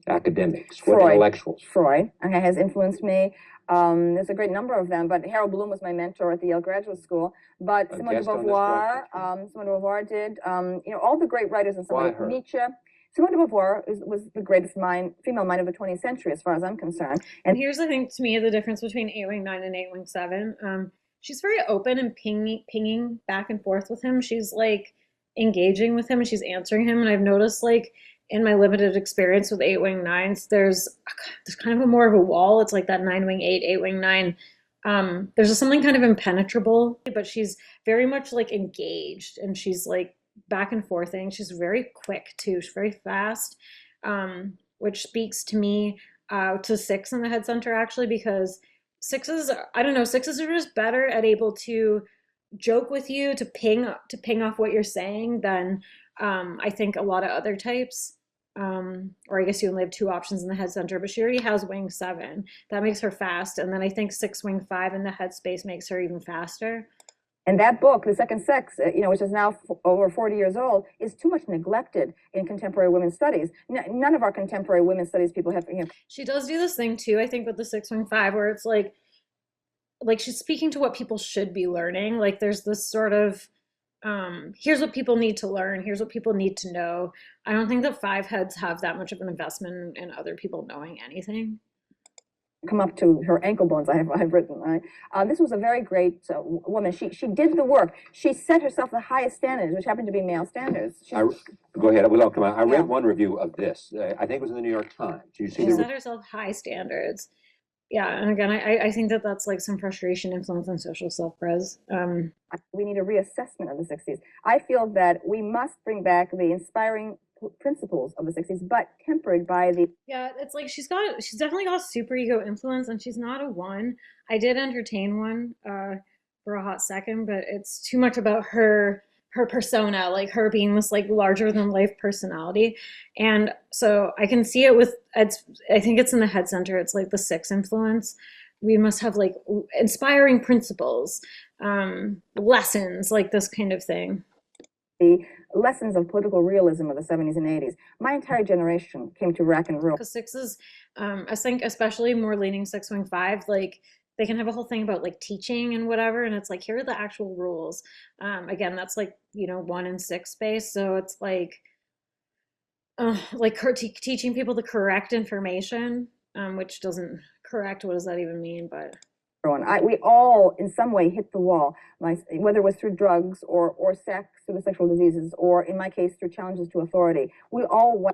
[SPEAKER 3] academics, what intellectuals?
[SPEAKER 1] Freud, okay, has influenced me. There's a great number of them, but Harold Bloom was my mentor at the Yale Graduate School. But Simone de Beauvoir did. You know, all the great writers and some of Nietzsche. Simone de Beauvoir was the greatest female mind of the 20th century, as far as I'm concerned.
[SPEAKER 2] And here's, I think, to me, the difference between 8 Wing 9 and 8 Wing 7. She's very open and pinging back and forth with him. She's like engaging with him and she's answering him. And I've noticed, like, in my limited experience with 8 Wing 9s, there's kind of more of a wall. It's like that 9 Wing 8, 8 Wing 9. There's just something kind of impenetrable, but she's very much like engaged and she's like back and forthing. She's very quick too. She's very fast, which speaks to me to 6 in the head center, actually, because 6s, I don't know, 6s are just better at able to joke with you, to ping off what you're saying than I think a lot of other types. Or I guess you only have 2 options in the head center, but she already has Wing 7. That makes her fast. And then I think 6 Wing 5 in the headspace makes her even faster.
[SPEAKER 1] And that book, The Second Sex, you know, which is now over 40 years old, is too much neglected in contemporary women's studies. None of our contemporary women's studies people have, you know.
[SPEAKER 2] She does do this thing too, I think, with the 6 Wing 5, where it's like she's speaking to what people should be learning. Like there's this sort of, here's what people need to learn. Here's what people need to know. I don't think that 5 heads have that much of an investment in other people knowing anything.
[SPEAKER 1] Come up to her ankle bones, I've written, right? This was a very great woman. She did the work. She set herself the highest standards, which happened to be male standards.
[SPEAKER 3] Go ahead. We'll come out. I read one review of this. I think it was in the New York Times.
[SPEAKER 2] She set herself high standards. Yeah, and again, I think that that's like some frustration, influence, and social self-pres.
[SPEAKER 1] We need a reassessment of the 60s. I feel that we must bring back the inspiring principles of the 60s, but tempered by the...
[SPEAKER 2] Yeah, it's like she's definitely got superego influence, and she's not a 1. I did entertain one for a hot second, but it's too much about her persona, like her being this like larger than life personality. And so I can see it with, I think it's in the head center, it's like the 6 influence. We must have like inspiring principles, lessons, like this kind of thing.
[SPEAKER 1] The lessons of political realism of the 70s and 80s. My entire generation came to rack and rule.
[SPEAKER 2] Because 6s, I think especially more leaning 6 Wing 5, like they can have a whole thing about like teaching and whatever, and it's like, here are the actual rules. Again, that's like, you know, 1 and 6 space, so it's like teaching people the correct information, which doesn't correct, what does that even mean? But
[SPEAKER 1] we all in some way hit the wall, whether it was through drugs or sex, through the sexual diseases, or in my case through challenges to authority. We all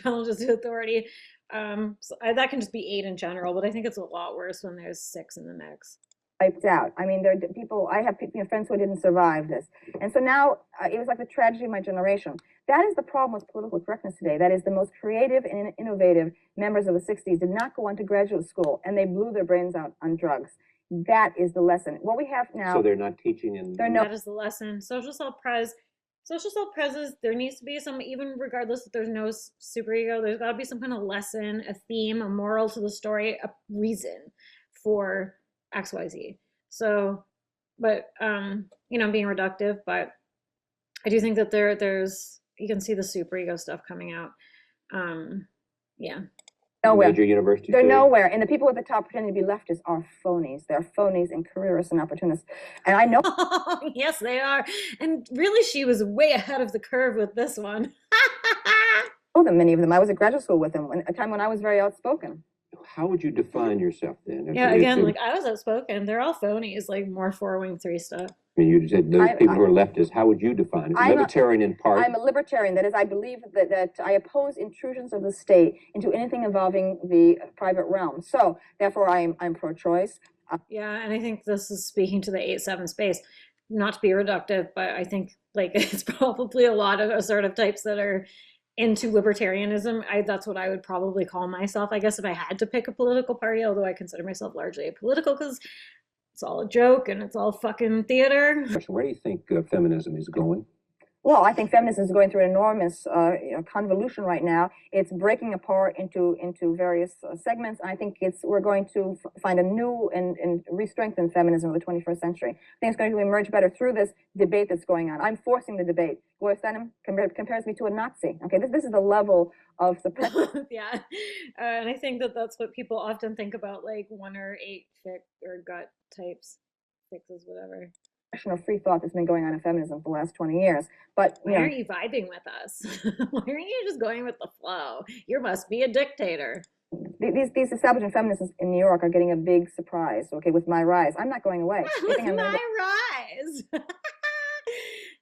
[SPEAKER 2] challenges to authority. So that can just be 8 in general, but I think it's a lot worse when there's 6 in the mix.
[SPEAKER 1] Wiped out. I mean, there are people, I have people, friends who didn't survive this. And so now it was like the tragedy of my generation. That is the problem with political correctness today. That is, the most creative and innovative members of the 60s did not go on to graduate school, and they blew their brains out on drugs. That is the lesson. What we have now...
[SPEAKER 3] So they're not teaching in...
[SPEAKER 2] That is the lesson. Social self-pres is, there needs to be some, even regardless if there's no superego, there's got to be some kind of lesson, a theme, a moral to the story, a reason for XYZ. So, but, you know, I'm being reductive, but I do think that there's, you can see the superego stuff coming out. Yeah.
[SPEAKER 1] Nowhere.
[SPEAKER 3] Major universities.
[SPEAKER 1] They're nowhere. And the people at the top pretending to be leftists are phonies. They're phonies and careerists and opportunists. And I know.
[SPEAKER 2] Yes, they are. And really, she was way ahead of the curve with this one.
[SPEAKER 1] I know them, many of them. I was at graduate school with them, a time when I was very outspoken.
[SPEAKER 3] How would you define yourself then?
[SPEAKER 2] Yeah, again, like I was outspoken. They're all phonies, like more 4 Wing 3 stuff.
[SPEAKER 3] I mean, you said those people who are leftists. How would you define it? Libertarian in part.
[SPEAKER 1] I'm a libertarian. That is, I believe that I oppose intrusions of the state into anything involving the private realm. So, therefore, I'm pro-choice.
[SPEAKER 2] Yeah, and I think this is speaking to the 8-7 space. Not to be reductive, but I think like it's probably a lot of assertive types that are into libertarianism. That's what I would probably call myself, I guess, if I had to pick a political party, although I consider myself largely apolitical because it's all a joke and it's all fucking theater.
[SPEAKER 3] Where do you think feminism is going?
[SPEAKER 1] Well, I think feminism is going through an enormous convolution right now. It's breaking apart into various segments. I think we're going to find a new and re-strengthen feminism of the 21st century. I think it's going to emerge better through this debate that's going on. I'm forcing the debate. Gloria Steinem compares me to a Nazi. Okay, this is the level of suppression.
[SPEAKER 2] Yeah, and I think that that's what people often think about, like 1 or 8 fic or gut types, fixes, whatever.
[SPEAKER 1] Of free thought that's been going on in feminism for the last 20 years. But
[SPEAKER 2] why aren't you vibing with us? Why aren't you just going with the flow? You must be a dictator.
[SPEAKER 1] These establishment feminists in New York are getting a big surprise. Okay, with my rise, I'm not going away.
[SPEAKER 2] With my rise.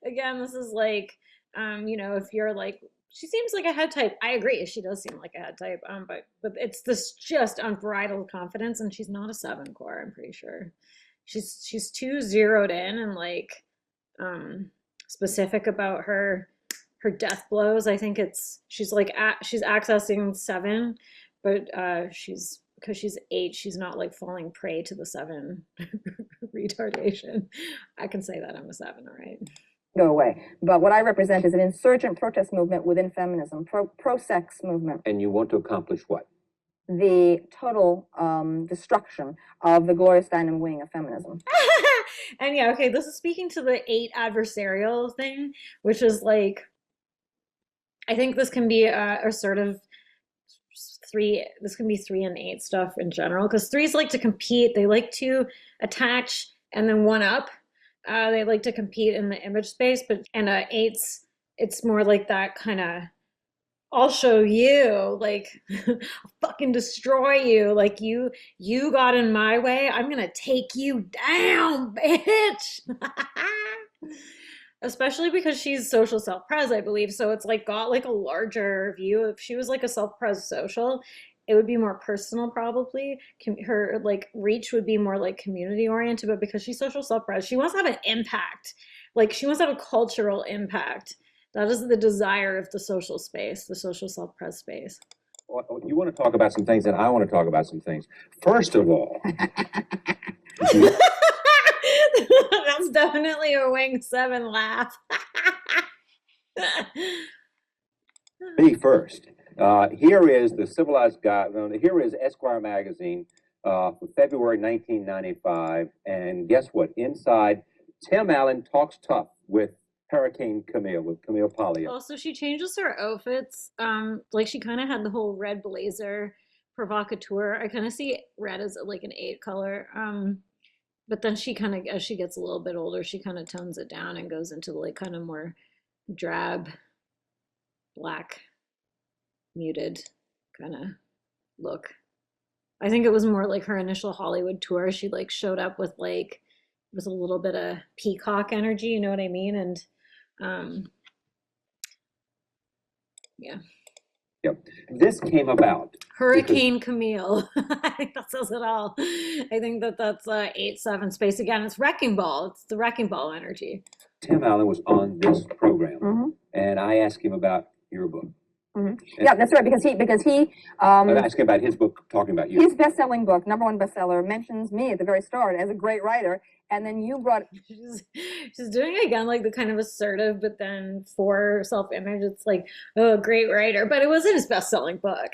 [SPEAKER 2] Again, this is like, if you're like, she seems like a head type. I agree, she does seem like a head type. But it's this just unbridled confidence, and she's not a 7 core. I'm pretty sure. She's too zeroed in and like specific about her death blows. I think she's accessing 7, but because she's 8, she's not like falling prey to the 7 retardation. I can say that I'm a 7, all right.
[SPEAKER 1] Go away. But what I represent is an insurgent protest movement within feminism, pro-sex movement.
[SPEAKER 3] And you want to accomplish what?
[SPEAKER 1] The total destruction of the Gloria Steinem wing of feminism.
[SPEAKER 2] And yeah, okay, this is speaking to the 8 adversarial thing, which is like, I think this can be a sort of 3, this can be 3 and 8 stuff in general, because 3s like to compete, they like to attach and then one up. They like to compete in the image space, and 8s, it's more like that kind of, I'll show you, like, I'll fucking destroy you. Like, you got in my way, I'm gonna take you down, bitch. Especially because she's social self-pres, I believe. So it's like got like a larger view. If she was like a self-pres social, it would be more personal probably. Her like reach would be more like community oriented, but because she's social self-pres, she wants to have an impact. Like she wants to have a cultural impact. That is the desire of the social space, the social self-pres space.
[SPEAKER 3] Well, you want to talk about some things, and I want to talk about some things. First of all,
[SPEAKER 2] that's definitely a wing 7 laugh.
[SPEAKER 3] me first. Here is the Civilized Guy. Here is Esquire magazine for February 1995, and guess what? Inside, Tim Allen talks tough with Hurricane Camille, with Camille Paglia.
[SPEAKER 2] Also, she changes her outfits. Like she kind of had the whole red blazer provocateur. I kind of see red as like an 8 color. But then she kind of, as she gets a little bit older, she kind of tones it down and goes into like kind of more drab, black, muted kind of look. I think it was more like her initial Hollywood tour. She like showed up with like, with a little bit of peacock energy, you know what I mean? And yeah.
[SPEAKER 3] Yep. This came about.
[SPEAKER 2] Hurricane Camille. I think that says it all. I think that that's 8-7 space. Again, it's Wrecking Ball. It's the Wrecking Ball energy.
[SPEAKER 3] Tim Allen was on this program, and I asked him about your book.
[SPEAKER 1] Yeah, that's right, because he
[SPEAKER 3] I'm asking about his book, talking about you.
[SPEAKER 1] His best-selling book, #1 bestseller, mentions me at the very start as a great writer, and then you brought.
[SPEAKER 2] She's doing again like the kind of assertive, but then for self-image, it's like, oh, great writer, but it wasn't his best-selling book.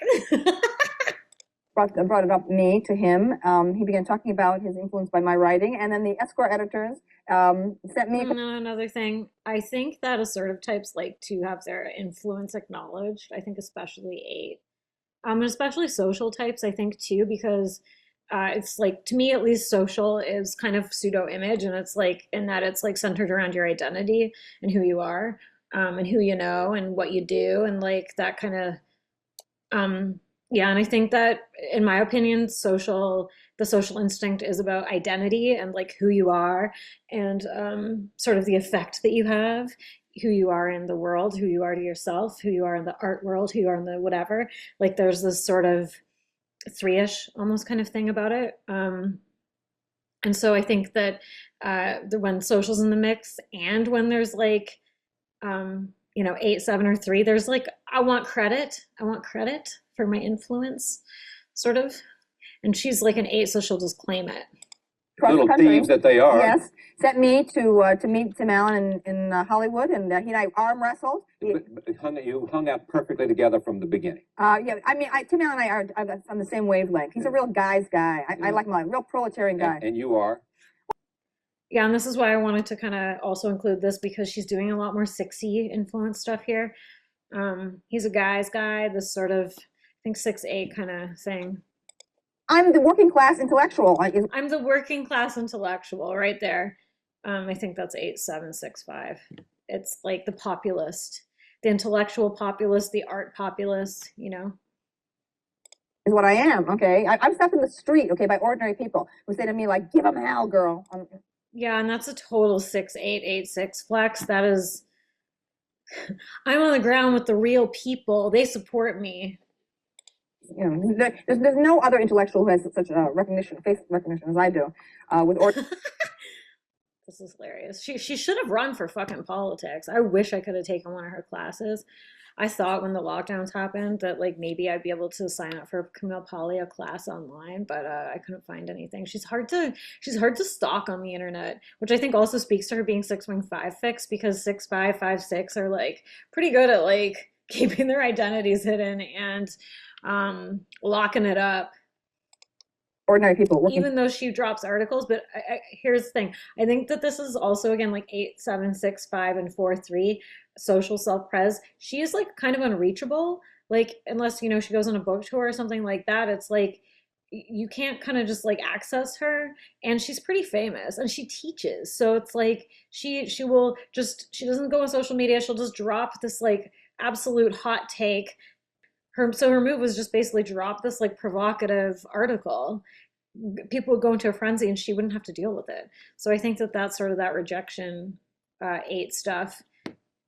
[SPEAKER 1] brought it up me to him. He began talking about his influence by my writing, and then the Esquire editors sent me.
[SPEAKER 2] Another thing, I think that assertive types like to have their influence acknowledged. I think especially 8, and especially social types. I think too, because it's like, to me at least, social is kind of pseudo image, and it's like in that it's like centered around your identity and who you are, and who you know and what you do, and like that kind of yeah. And I think that, in my opinion, the social instinct is about identity and like who you are, and sort of the effect that you have, who you are in the world, who you are to yourself, who you are in the art world, who you are in the whatever. Like there's this sort of 3-ish almost kind of thing about it. And so I think that when social's in the mix, and when there's like 8, 7, or 3, there's like, I want credit for my influence, sort of. And she's like an 8, so she'll just claim it.
[SPEAKER 1] across the
[SPEAKER 3] Little
[SPEAKER 1] country.
[SPEAKER 3] thieves that they are.
[SPEAKER 1] Yes, sent me to meet Tim Allen in Hollywood, and he and I arm wrestled.
[SPEAKER 3] You hung out perfectly together from the beginning.
[SPEAKER 1] Yeah, I mean, Tim Allen and I are on the same wavelength. He's a real guy's guy. I like him, a real proletarian guy.
[SPEAKER 3] And you are?
[SPEAKER 2] Yeah, and this is why I wanted to kind of also include this, because she's doing a lot more 6E influence stuff here. He's a guy's guy, this sort of, I think 6'8" kind of thing.
[SPEAKER 1] I'm the working class intellectual.
[SPEAKER 2] I'm the working class intellectual right there. I think that's 8765. It's like the populist, the intellectual populist, the art populist, you know.
[SPEAKER 1] Is what I am, okay? I'm stuck in the street, okay, by ordinary people who say to me, like, give them hell, girl.
[SPEAKER 2] Yeah, and that's a total 6886 flex. That is, I'm on the ground with the real people. They support me.
[SPEAKER 1] You know, there's no other intellectual who has such recognition, face recognition as I do.
[SPEAKER 2] This is hilarious. She should have run for fucking politics. I wish I could have taken one of her classes. I thought when the lockdowns happened that like maybe I'd be able to sign up for a Camille Paglia class online, but I couldn't find anything. She's hard to stalk on the internet, which I think also speaks to her being 6'5" fix, because 6'5", 5'6" are like pretty good at like keeping their identities hidden and locking it up.
[SPEAKER 1] Ordinary people.
[SPEAKER 2] Even though she drops articles, but here's the thing. I think that this is also, again, like 8, 7, 6, 5, and 4, 3, social self-pres. She is like kind of unreachable. Like, unless, you know, she goes on a book tour or something like that, it's like, you can't kind of just like access her. And she's pretty famous and she teaches. So it's like, she doesn't go on social media. She'll just drop this like absolute hot take. So her move was just basically drop this like provocative article. People would go into a frenzy and she wouldn't have to deal with it. So I think that that's sort of that rejection 8 stuff.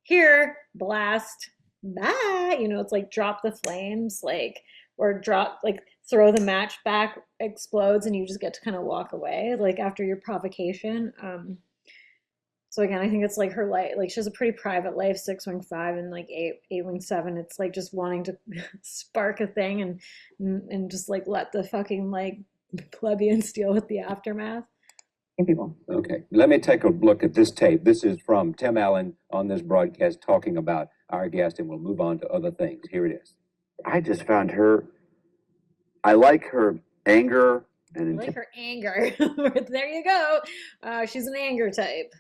[SPEAKER 2] Here, blast, bah, you know, it's like drop the flames, like, or drop, like throw the match back, explodes, and you just get to kind of walk away, like after your provocation. So again, I think it's like her life, like she has a pretty private life, 6 wing 5 and like 8 wing 7. It's like just wanting to spark a thing and just like let the fucking like plebeians deal with the aftermath.
[SPEAKER 1] People.
[SPEAKER 3] Okay, let me take a look at this tape. This is from Tim Allen on this broadcast talking about our guest, and we'll move on to other things. Here it is.
[SPEAKER 4] I just found her, I like her anger and
[SPEAKER 2] I like her anger. There you go. She's an anger type.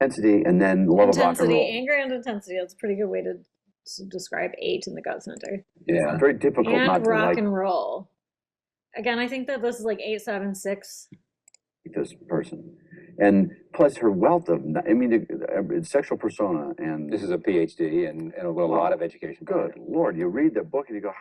[SPEAKER 4] intensity, and then love of rock and roll.
[SPEAKER 2] Anger and intensity. That's a pretty good way to describe 8 in the gut center.
[SPEAKER 4] Yeah, very difficult
[SPEAKER 2] and
[SPEAKER 4] not to
[SPEAKER 2] rock
[SPEAKER 4] like
[SPEAKER 2] and roll. Again, I think that this is like 8, 7, 6.
[SPEAKER 4] this person. And plus her wealth of, I mean, sexual persona, and
[SPEAKER 3] This is a PhD and a lot of education.
[SPEAKER 4] good Lord, you read the book and you go,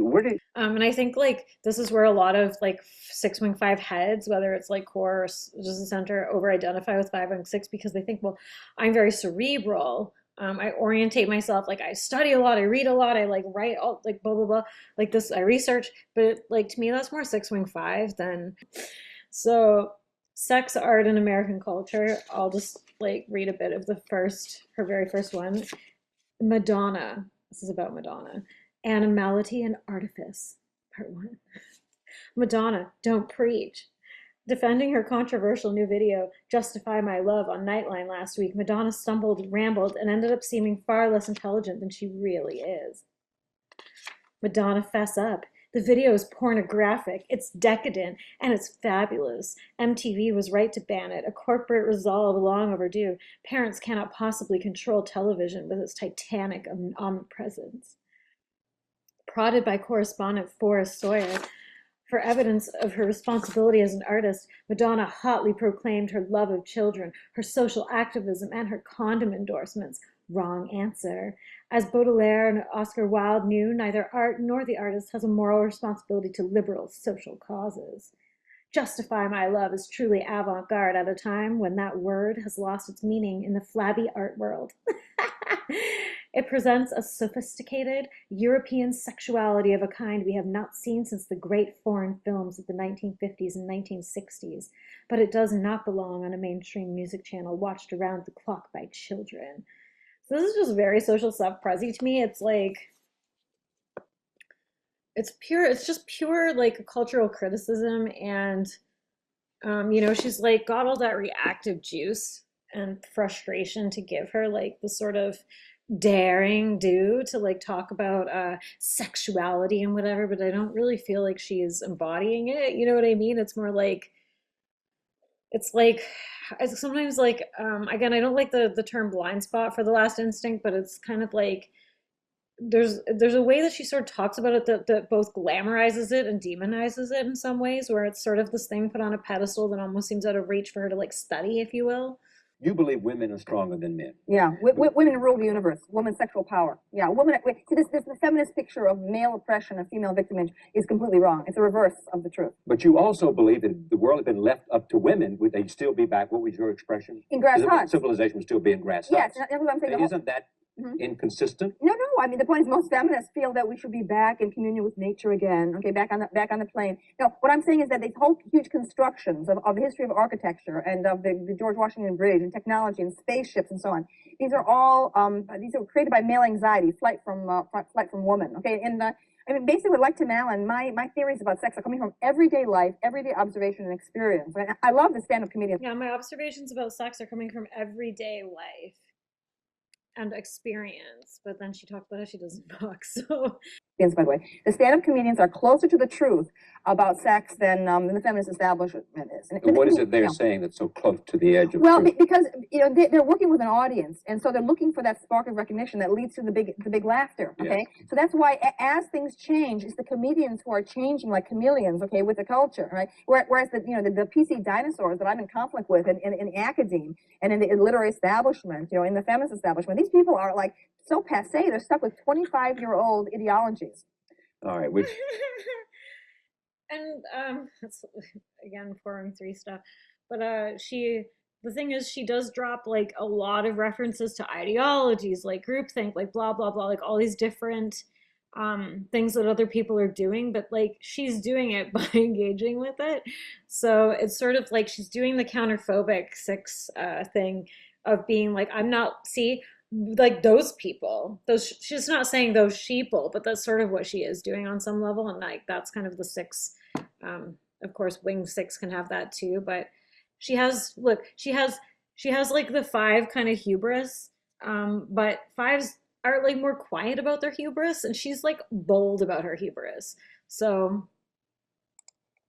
[SPEAKER 4] where did
[SPEAKER 2] And I think like this is where a lot of like 6 wing 5 heads, whether it's like core or just the center, over identify with 5 wing 6, because they think, well, I'm very cerebral. I orientate myself, like I study a lot, I read a lot, I like write all like blah blah blah, like this, I research, but like to me that's more 6 wing 5 than. So sex, art, and American culture. I'll just like read a bit of her very first one. Madonna. This is about Madonna. Animality and Artifice, part 1. Madonna, don't preach. Defending her controversial new video, Justify My Love, on Nightline last week, Madonna stumbled, rambled, and ended up seeming far less intelligent than she really is. Madonna, fess up. The video is pornographic, it's decadent, and it's fabulous. MTV was right to ban it, a corporate resolve long overdue. Parents cannot possibly control television with its titanic omnipresence. Prodded by correspondent Forrest Sawyer for evidence of her responsibility as an artist, Madonna hotly proclaimed her love of children, her social activism, and her condom endorsements. Wrong answer. As Baudelaire and Oscar Wilde knew, neither art nor the artist has a moral responsibility to liberal social causes. Justify My Love is truly avant-garde at a time when that word has lost its meaning in the flabby art world. It presents a sophisticated European sexuality of a kind we have not seen since the great foreign films of the 1950s and 1960s, but it does not belong on a mainstream music channel watched around the clock by children. So this is just very social self-prezi to me. It's like, it's just pure like cultural criticism, and You know, she's like got all that reactive juice and frustration to give her like the sort of daring do to like talk about sexuality and whatever, but I don't really feel like she's embodying it. You know what I mean? It's more like it's like it's sometimes like again, I don't like the term blind spot for the last instinct, but it's kind of like there's a way that she sort of talks about it that both glamorizes it and demonizes it in some ways, where it's sort of this thing put on a pedestal that almost seems out of reach for her to like study, if you will.
[SPEAKER 3] You believe women are stronger than men.
[SPEAKER 1] Yeah, women rule the universe. Women's sexual power. Yeah, women. See, this the feminist picture of male oppression and female victimage is completely wrong. It's the reverse of the truth.
[SPEAKER 3] But you also believe that if the world had been left up to women, would they still be back? What was your expression?
[SPEAKER 1] In grass huts.
[SPEAKER 3] Civilization would still be in grass
[SPEAKER 1] Yes,
[SPEAKER 3] huts.
[SPEAKER 1] that's what I'm saying.
[SPEAKER 3] Isn't that inconsistent?
[SPEAKER 1] No. I mean, the point is, most feminists feel that we should be back in communion with nature again. Okay, back on the plane. No, what I'm saying is that these whole huge constructions of the history of architecture and of the George Washington Bridge and technology and spaceships and so on. These are all these are created by male anxiety, flight from woman. Okay, and I mean, basically, like Tim Allen, my theories about sex are coming from everyday life, everyday observation and experience. I love the stand-up comedians.
[SPEAKER 2] Yeah, my observations about sex are coming from everyday life and experience, but then she talked about how she doesn't book, so.
[SPEAKER 1] By the way, the stand-up comedians are closer to the truth about sex than the feminist establishment is.
[SPEAKER 3] And what is it they're saying that's so close to the edge of truth?
[SPEAKER 1] Because they're working with an audience, and so they're looking for that spark of recognition that leads to the big laughter. Okay, yes. So that's why as things change, it's the comedians who are changing like chameleons. Okay, with the culture, right? Whereas the PC dinosaurs that I'm in conflict with in academe and in the literary establishment, in the feminist establishment, these people are like so passé. They're stuck with 25-year-old ideologies.
[SPEAKER 3] All right, which.
[SPEAKER 2] And that's again 403 stuff, but the thing is she does drop like a lot of references to ideologies like groupthink, like blah blah blah, like all these different things that other people are doing, but like she's doing it by engaging with it. So it's sort of like she's doing the counterphobic six thing of being like, I'm not, see, like those people, she's not saying those sheeple, but that's sort of what she is doing on some level. And like that's kind of the six. Of course, wing six can have that too, but she has like the five kind of hubris, but fives are like more quiet about their hubris, and she's like bold about her hubris. So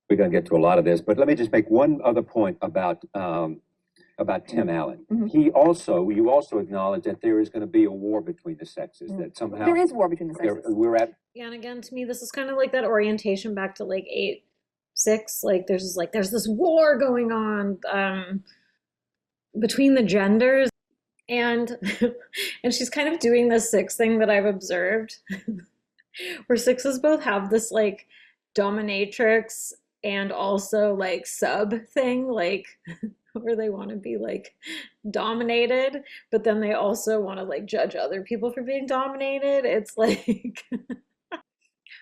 [SPEAKER 3] we're going to get to a lot of this, but let me just make one other point about Tim Allen. You also acknowledge that there is going to be a war between the sexes, that somehow
[SPEAKER 1] there is war between the sexes.
[SPEAKER 2] Yeah, and again, to me, this is kind of like that orientation back to like 8-6. Like there's this war going on between the genders, and she's kind of doing this six thing that I've observed, where sixes both have this like dominatrix and also like sub thing, like where they want to be like dominated, but then they also want to like judge other people for being dominated. It's like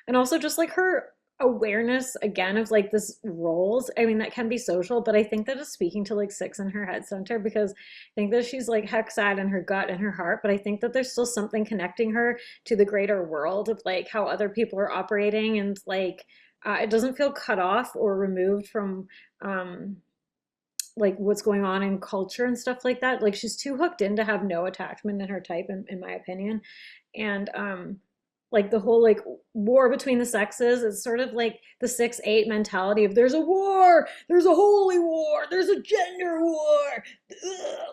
[SPEAKER 2] and also just like her awareness again of like this roles. I mean, that can be social, but I think that is speaking to like six in her head center, because I think that she's like hexad in her gut and her heart, but I think that there's still something connecting her to the greater world of like how other people are operating, and like it doesn't feel cut off or removed from like what's going on in culture and stuff like that. Like she's too hooked in to have no attachment in her type, in my opinion. And like the whole like war between the sexes is sort of like the 6-8 mentality of there's a war, there's a holy war, there's a gender war,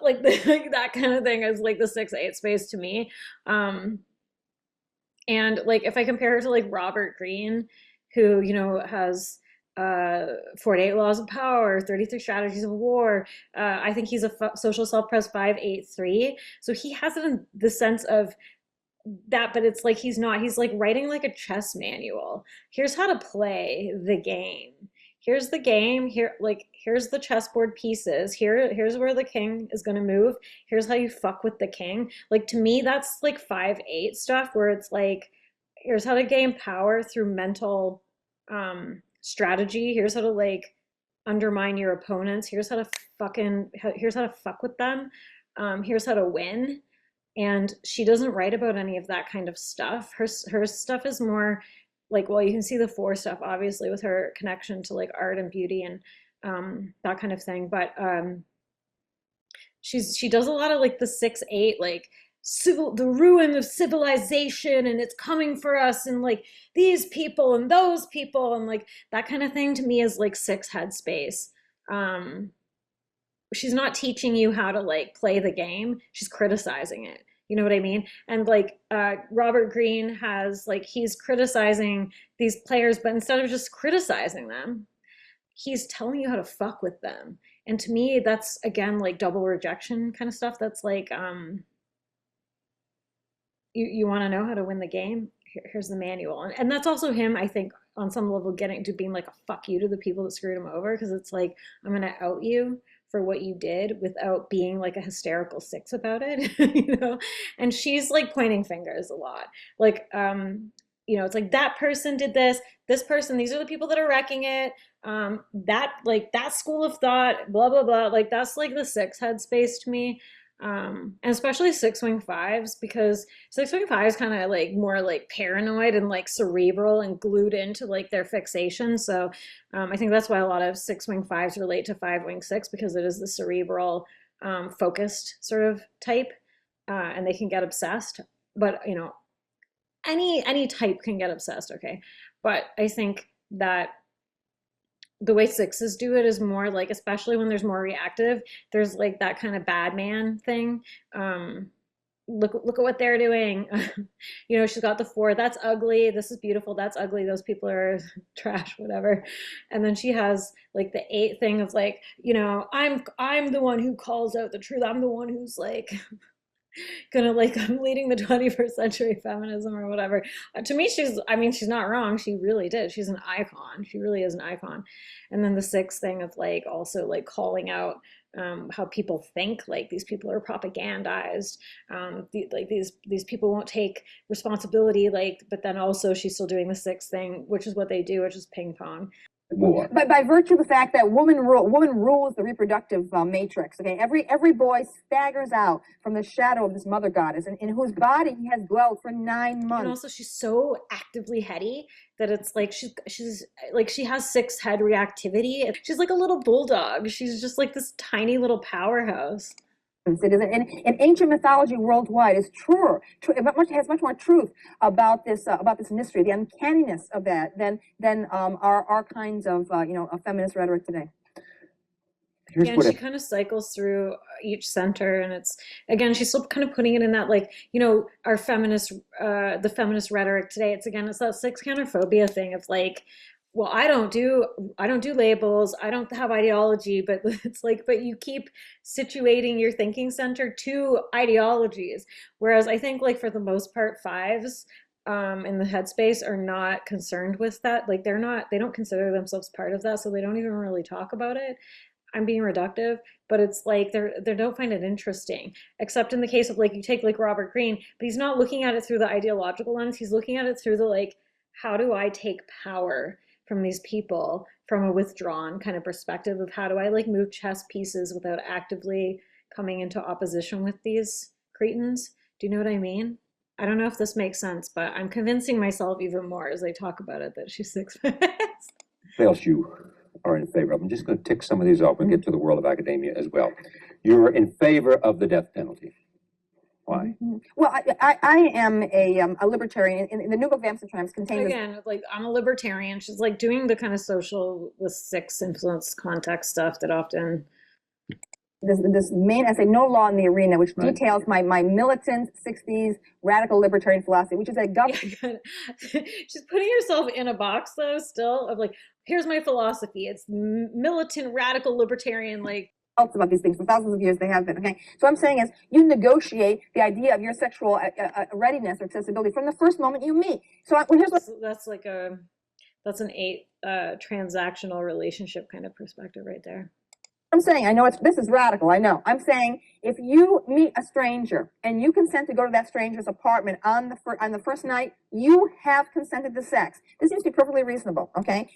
[SPEAKER 2] like that kind of thing is like the 6-8 space to me. And like if I compare her to like Robert Greene, who has 48 Laws of Power, 33 Strategies of War. I think he's a social self-pres 583. So he has it in the sense of that, but it's like he's like writing like a chess manual. Here's how to play the game. Here's the game. Here's the chessboard pieces. Here's where the king is going to move. Here's how you fuck with the king. Like to me, that's like 5-8 stuff, where it's like, here's how to gain power through mental strategy. Here's how to like undermine your opponents. Here's how to fuck with them. Here's how to win. And she doesn't write about any of that kind of stuff. Her stuff is more like, well, you can see the 4 stuff obviously with her connection to like art and beauty and that kind of thing. But she does a lot of like the 6-8, like the ruin of civilization, and it's coming for us, and like these people and those people, and like that kind of thing to me is like 6 headspace. She's not teaching you how to like play the game, she's criticizing it. You know what I mean? And like Robert Greene has like, he's criticizing these players, but instead of just criticizing them, he's telling you how to fuck with them. And to me, that's again like double rejection kind of stuff. That's like, you want to know how to win the game? Here's the manual. And that's also him, I think, on some level getting to being like a fuck you to the people that screwed him over, because it's like, I'm going to out you for what you did without being like a hysterical 6 about it, you know? And she's like pointing fingers a lot. Like, you know, it's like that person did this person, these are the people that are wrecking it. That school of thought, blah, blah, blah. Like that's like the 6 headspace to me. And especially 6-wing 5s, because 6-wing 5s kind of like more like paranoid and like cerebral and glued into like their fixation. So I think that's why a lot of 6-wing 5s relate to 5-wing 6, because it is the cerebral focused sort of type, and they can get obsessed. But you know, any type can get obsessed, okay? But I think that the way 6s do it is more like, especially when there's more reactive, there's like that kind of bad man thing. Look at what they're doing. You know, she's got the 4, that's ugly, this is beautiful, that's ugly, those people are trash, whatever. And then she has like the 8 thing of like, you know, I'm the one who calls out the truth, I'm the one who's like gonna like, I'm leading the 21st century feminism or whatever. To me, she's not wrong, she really did, she's an icon, she really is an icon. And then the 6 thing of like also like calling out how people think, like these people are propagandized, like these people won't take responsibility, like, but then also she's still doing the 6 thing, which is what they do, which is ping pong.
[SPEAKER 3] More.
[SPEAKER 1] But by virtue of the fact that woman rules the reproductive matrix. Okay, every boy staggers out from the shadow of this mother goddess, in whose body he has dwelt for 9 months.
[SPEAKER 2] And also, she's so actively heady that it's like she's like, she has 6 head reactivity. She's like a little bulldog. She's just like this tiny little powerhouse.
[SPEAKER 1] It is, in ancient mythology worldwide, is truer. It has much more truth about this mystery, the uncanniness of that, than our kinds of feminist rhetoric today.
[SPEAKER 3] Here's
[SPEAKER 2] Yeah, and she kind of cycles through each center, and it's, again, she's still kind of putting it in that, like, you know, our feminist, the feminist rhetoric today. It's that 6 counterphobia thing of like, well, I don't do labels, I don't have ideology, but it's like, but you keep situating your thinking center to ideologies. Whereas I think like for the most part, 5s in the headspace are not concerned with that. Like they don't consider themselves part of that, so they don't even really talk about it. I'm being reductive, but it's like they don't find it interesting, except in the case of like, you take like Robert Greene, but he's not looking at it through the ideological lens. He's looking at it through the like, how do I take power from these people from a withdrawn kind of perspective of how do I like move chess pieces without actively coming into opposition with these cretins? Do you know what I mean? I don't know if this makes sense, but I'm convincing myself even more as I talk about it that she's 6 minutes.
[SPEAKER 3] what else you are in favor of. I'm just going to tick some of these off and get to the world of academia as well. You're in favor of the death penalty. Why?
[SPEAKER 1] Well, I am a libertarian. In the New Book of Amsterdam contains,
[SPEAKER 2] again, like, I'm a libertarian. She's like doing the kind of social with 6 influence context stuff that often
[SPEAKER 1] this main essay, No Law in the Arena, which details my militant 60s radical libertarian philosophy, which is a government.
[SPEAKER 2] She's putting herself in a box though, still, of like, here's my philosophy. It's militant radical libertarian, like,
[SPEAKER 1] About these things for thousands of years. They have been. Okay, so I'm saying is, you negotiate the idea of your sexual readiness or accessibility from the first moment you meet. So
[SPEAKER 2] that's like that's an 8 transactional relationship kind of perspective right there.
[SPEAKER 1] I'm saying, I know this is radical, I know. I'm saying, if you meet a stranger and you consent to go to that stranger's apartment on the first night, you have consented to sex. This seems to be perfectly reasonable. Okay.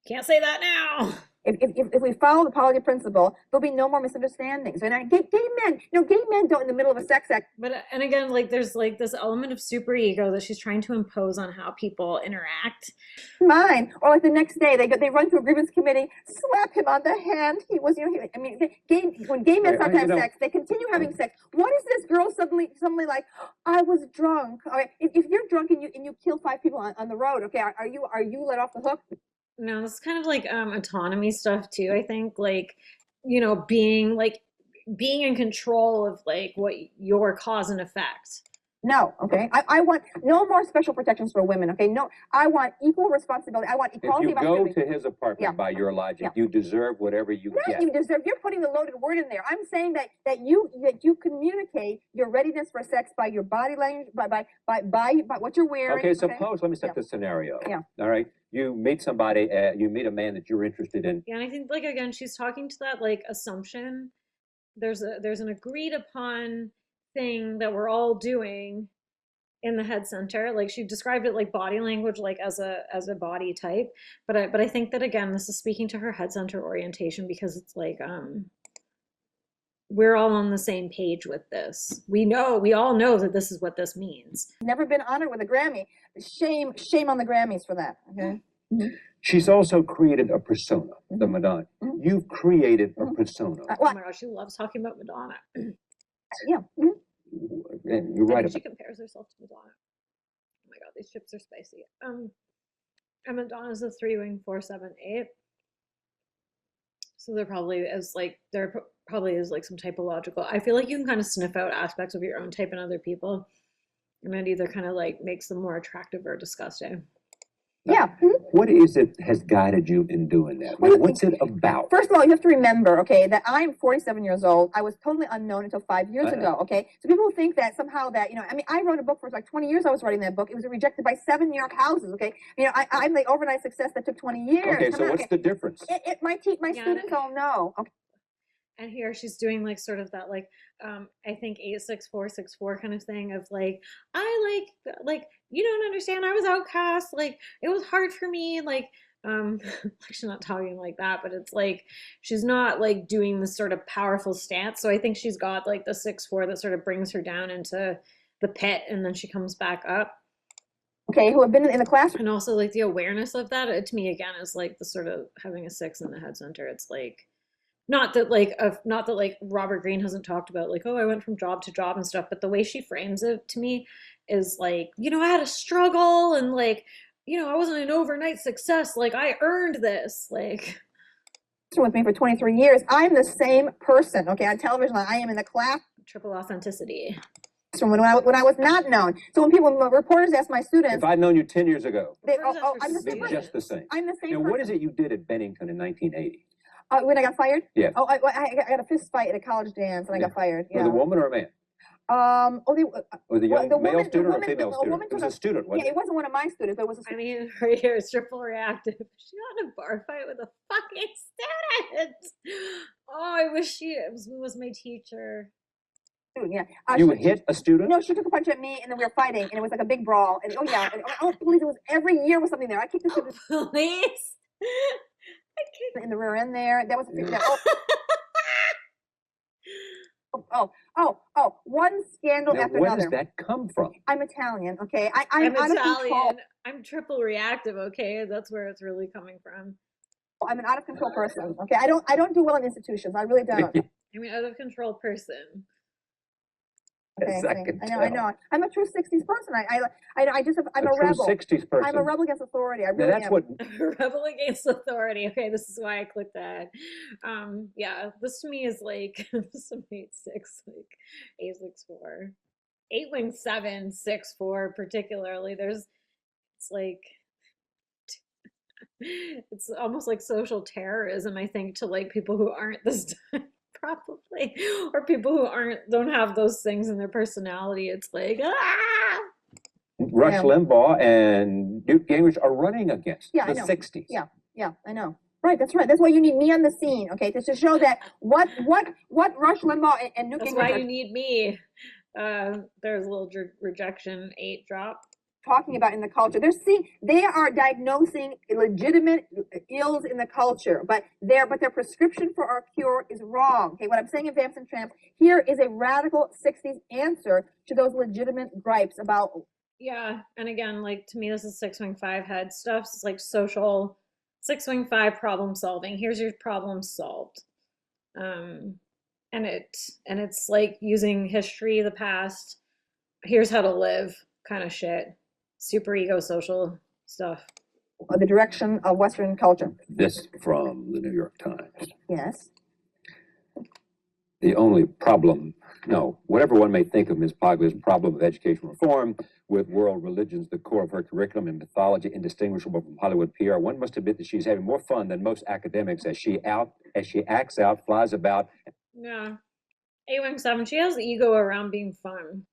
[SPEAKER 2] Can't say that now.
[SPEAKER 1] If we follow the Paglia principle, there'll be no more misunderstandings. And gay men, gay men don't in the middle of a sex act.
[SPEAKER 2] But and again, like there's like this element of super ego that she's trying to impose on how people interact.
[SPEAKER 1] Mine, or like the next day they run through a grievance committee, slap him on the hand. He was, when gay men start to have sex, they continue having sex. What is this girl suddenly like? I was drunk. All right, if you're drunk and you kill 5 people on the road, okay, are you let off the hook?
[SPEAKER 2] No, this is kind of like autonomy stuff too, I think. Like, being in control of like what your cause and effect.
[SPEAKER 1] No, okay. I want no more special protections for women. Okay, no, I want equal responsibility. I want equality.
[SPEAKER 3] If you go to his apartment, by your logic, you deserve whatever you get.
[SPEAKER 1] You deserve. You're putting the loaded word in there. I'm saying that you communicate your readiness for sex by your body language, by what you're wearing.
[SPEAKER 3] Okay, suppose let me set the scenario.
[SPEAKER 1] Yeah.
[SPEAKER 3] All right. You meet somebody. You meet a man that you're interested in.
[SPEAKER 2] Yeah, and I think like again, she's talking to that like assumption. There's an agreed upon thing that we're all doing in the head center. Like she described it like body language, like as a body type. But I think that again, this is speaking to her head center orientation because it's like we're all on the same page with this. We all know that this is what this means.
[SPEAKER 1] Never been honored with a Grammy. Shame on the Grammys for that. Okay. Mm-hmm.
[SPEAKER 3] She's also created a persona, the Madonna. Mm-hmm. You've created a persona.
[SPEAKER 2] Oh my gosh, she loves talking about Madonna.
[SPEAKER 1] Yeah.
[SPEAKER 3] Mm-hmm. And you're right.
[SPEAKER 2] She compares herself to Madonna. Oh my god, these chips are spicy. And Madonna's a 3-wing 4-7-8. So there probably is like some typological. I feel like you can kind of sniff out aspects of your own type in other people, and it either kind of like makes them more attractive or disgusting.
[SPEAKER 1] Yeah.
[SPEAKER 3] What is it has guided you in doing that? What's it about?
[SPEAKER 1] First of all, you have to remember, okay, that I'm 47 years old. I was totally unknown until 5 years ago, okay? So people think that somehow that, I wrote a book for like 20 years. I was writing that book. It was rejected by 7 New York houses, okay? I'm the overnight success that took 20 years.
[SPEAKER 3] Okay, so what's the difference?
[SPEAKER 1] My students all know. Okay.
[SPEAKER 2] And here she's doing like sort of that like I think 86464 kind of thing of like I like you don't understand, I was outcast, like it was hard for me, like she's not talking like that, but it's like she's not like doing this sort of powerful stance. So I think she's got like the 6-4 that sort of brings her down into the pit and then she comes back up.
[SPEAKER 1] Okay, who have been in the classroom.
[SPEAKER 2] And also like the awareness of that, to me again, is like the sort of having a 6 in the head center. It's like not that Robert Greene hasn't talked about like, oh, I went from job to job and stuff, but the way she frames it to me is like, I had a struggle and like, I wasn't an overnight success. Like I earned this. Like
[SPEAKER 1] with me for 23 years. I'm the same person. Okay, on television, I am in the class.
[SPEAKER 2] Triple authenticity.
[SPEAKER 1] From when I was not known. So when reporters ask my students,
[SPEAKER 3] if I'd known you 10 years ago,
[SPEAKER 1] I'm the same person.
[SPEAKER 3] Just the same.
[SPEAKER 1] I'm the same.
[SPEAKER 3] Now, what is it you did at Bennington in 1980?
[SPEAKER 1] When I got fired?
[SPEAKER 3] Yeah.
[SPEAKER 1] Oh, I got a fist fight at a college dance, and I got fired. Yeah.
[SPEAKER 3] Was it a woman or a man? Was it a young male student or female student? It was a student, wasn't it?
[SPEAKER 1] It wasn't one of my students, but it was a student.
[SPEAKER 2] I mean, right here, it's triple reactive. She got in a bar fight with a fucking student. Oh, I wish she was my teacher.
[SPEAKER 1] Yeah.
[SPEAKER 3] You hit a student?
[SPEAKER 1] No, she took a punch at me, and then we were fighting, and it was like a big brawl. And police! It was every year was something there. I kicked the student.
[SPEAKER 2] Police.
[SPEAKER 1] In the rear end there. That was one scandal after another.
[SPEAKER 3] Where does that come from?
[SPEAKER 1] I'm Italian, okay?
[SPEAKER 2] I'm Italian. I'm triple reactive, okay? That's where it's really coming from.
[SPEAKER 1] I'm an out of control person, okay? I don't do well in institutions. I really don't.
[SPEAKER 2] I'm an out of control person.
[SPEAKER 1] Okay, I know. I'm a true 60s person. I'm a rebel.
[SPEAKER 3] 60s person.
[SPEAKER 1] I'm a rebel against authority. I really am.
[SPEAKER 2] A rebel against authority. Okay, this is why I clicked that. Yeah, this to me is like this is 8-6, like 8-6-4, 8-wing 7-6-4 particularly. It's like it's almost like social terrorism, I think, to like people who aren't this probably, or people who don't have those things in their personality. It's like
[SPEAKER 3] Rush Limbaugh and Newt Gingrich are running against the 60s.
[SPEAKER 1] Yeah, I know. Right, that's right. That's why you need me on the scene, okay, to show that what Rush Limbaugh and Newt Gingrich.
[SPEAKER 2] That's why you need me. There's a little rejection 8 drop.
[SPEAKER 1] talking about in the culture. They are diagnosing legitimate ills in the culture, but their prescription for our cure is wrong. Okay, what I'm saying in Vamps and Tramps here is a radical 60s answer to those legitimate gripes about.
[SPEAKER 2] Yeah, and again, like to me, this is 6-wing-5 head stuff. It's like social 6-wing-5 problem solving. Here's your problem solved. And it's like using history, the past. Here's how to live, kind of shit. Super ego social stuff.
[SPEAKER 1] The direction of Western culture.
[SPEAKER 3] This from the New York Times.
[SPEAKER 1] Yes.
[SPEAKER 3] The only problem, no, whatever one may think of Ms. Paglia's problem of education reform, with world religions the core of her curriculum and mythology indistinguishable from Hollywood PR, one must admit that she's having more fun than most academics as she acts out, flies about.
[SPEAKER 2] Yeah. 8-wing-7, she has the ego around being fun.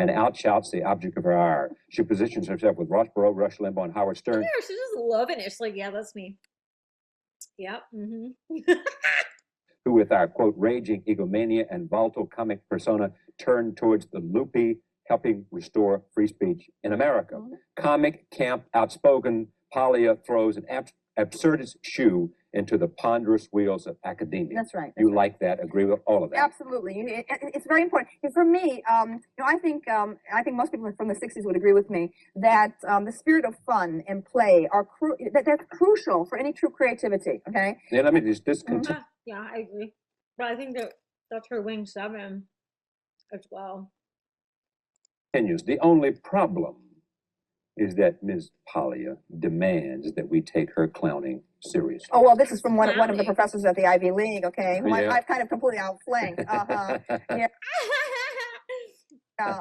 [SPEAKER 3] And outshouts the object of her ire. She positions herself with Ross Perot, Rush Limbaugh, and Howard Stern.
[SPEAKER 2] Yeah, she's just loving it. She's like, yeah, that's me. Yep.
[SPEAKER 3] Who, with our, quote, raging egomania and volatile comic persona, turn towards the loopy, helping restore free speech in America. Mm-hmm. Comic, camp, outspoken, Paglia throws an absurdist shoe into the ponderous wheels of academia.
[SPEAKER 1] That's right.
[SPEAKER 3] You like that? Agree with all of that?
[SPEAKER 1] Absolutely. It's very important. And for me, I think most people from the 60s would agree with me that the spirit of fun and play that's crucial for any true creativity. Okay.
[SPEAKER 3] Yeah, let me just discontinue.
[SPEAKER 2] Yeah, I agree. But I think that's her wing 7 as well.
[SPEAKER 3] Continues. The only problem is that Ms. Paglia demands that we take her clowning seriously.
[SPEAKER 1] Oh, well, this is from one of the professors at the Ivy League, okay? Who
[SPEAKER 3] Yeah.
[SPEAKER 1] I've kind of completely outflanked. Yeah.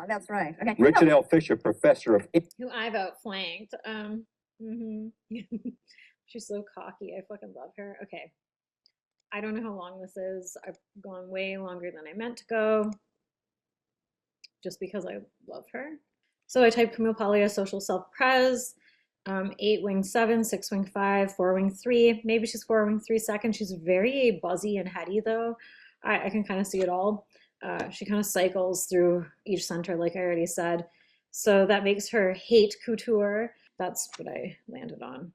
[SPEAKER 1] That's right. Okay.
[SPEAKER 3] Richard L. Fisher, professor of...
[SPEAKER 2] Who I've outflanked. She's so cocky. I fucking love her. Okay. I don't know how long this is. I've gone way longer than I meant to go. Just because I love her. So I typed Camille Paglia, social self-pres, 8-wing-7, 6-wing-5, 4-wing-3. Maybe she's 4-wing-3 second. She's very buzzy and heady, though. I can kind of see it all. She kind of cycles through each center, like I already said. So that makes her hate couture. That's what I landed on.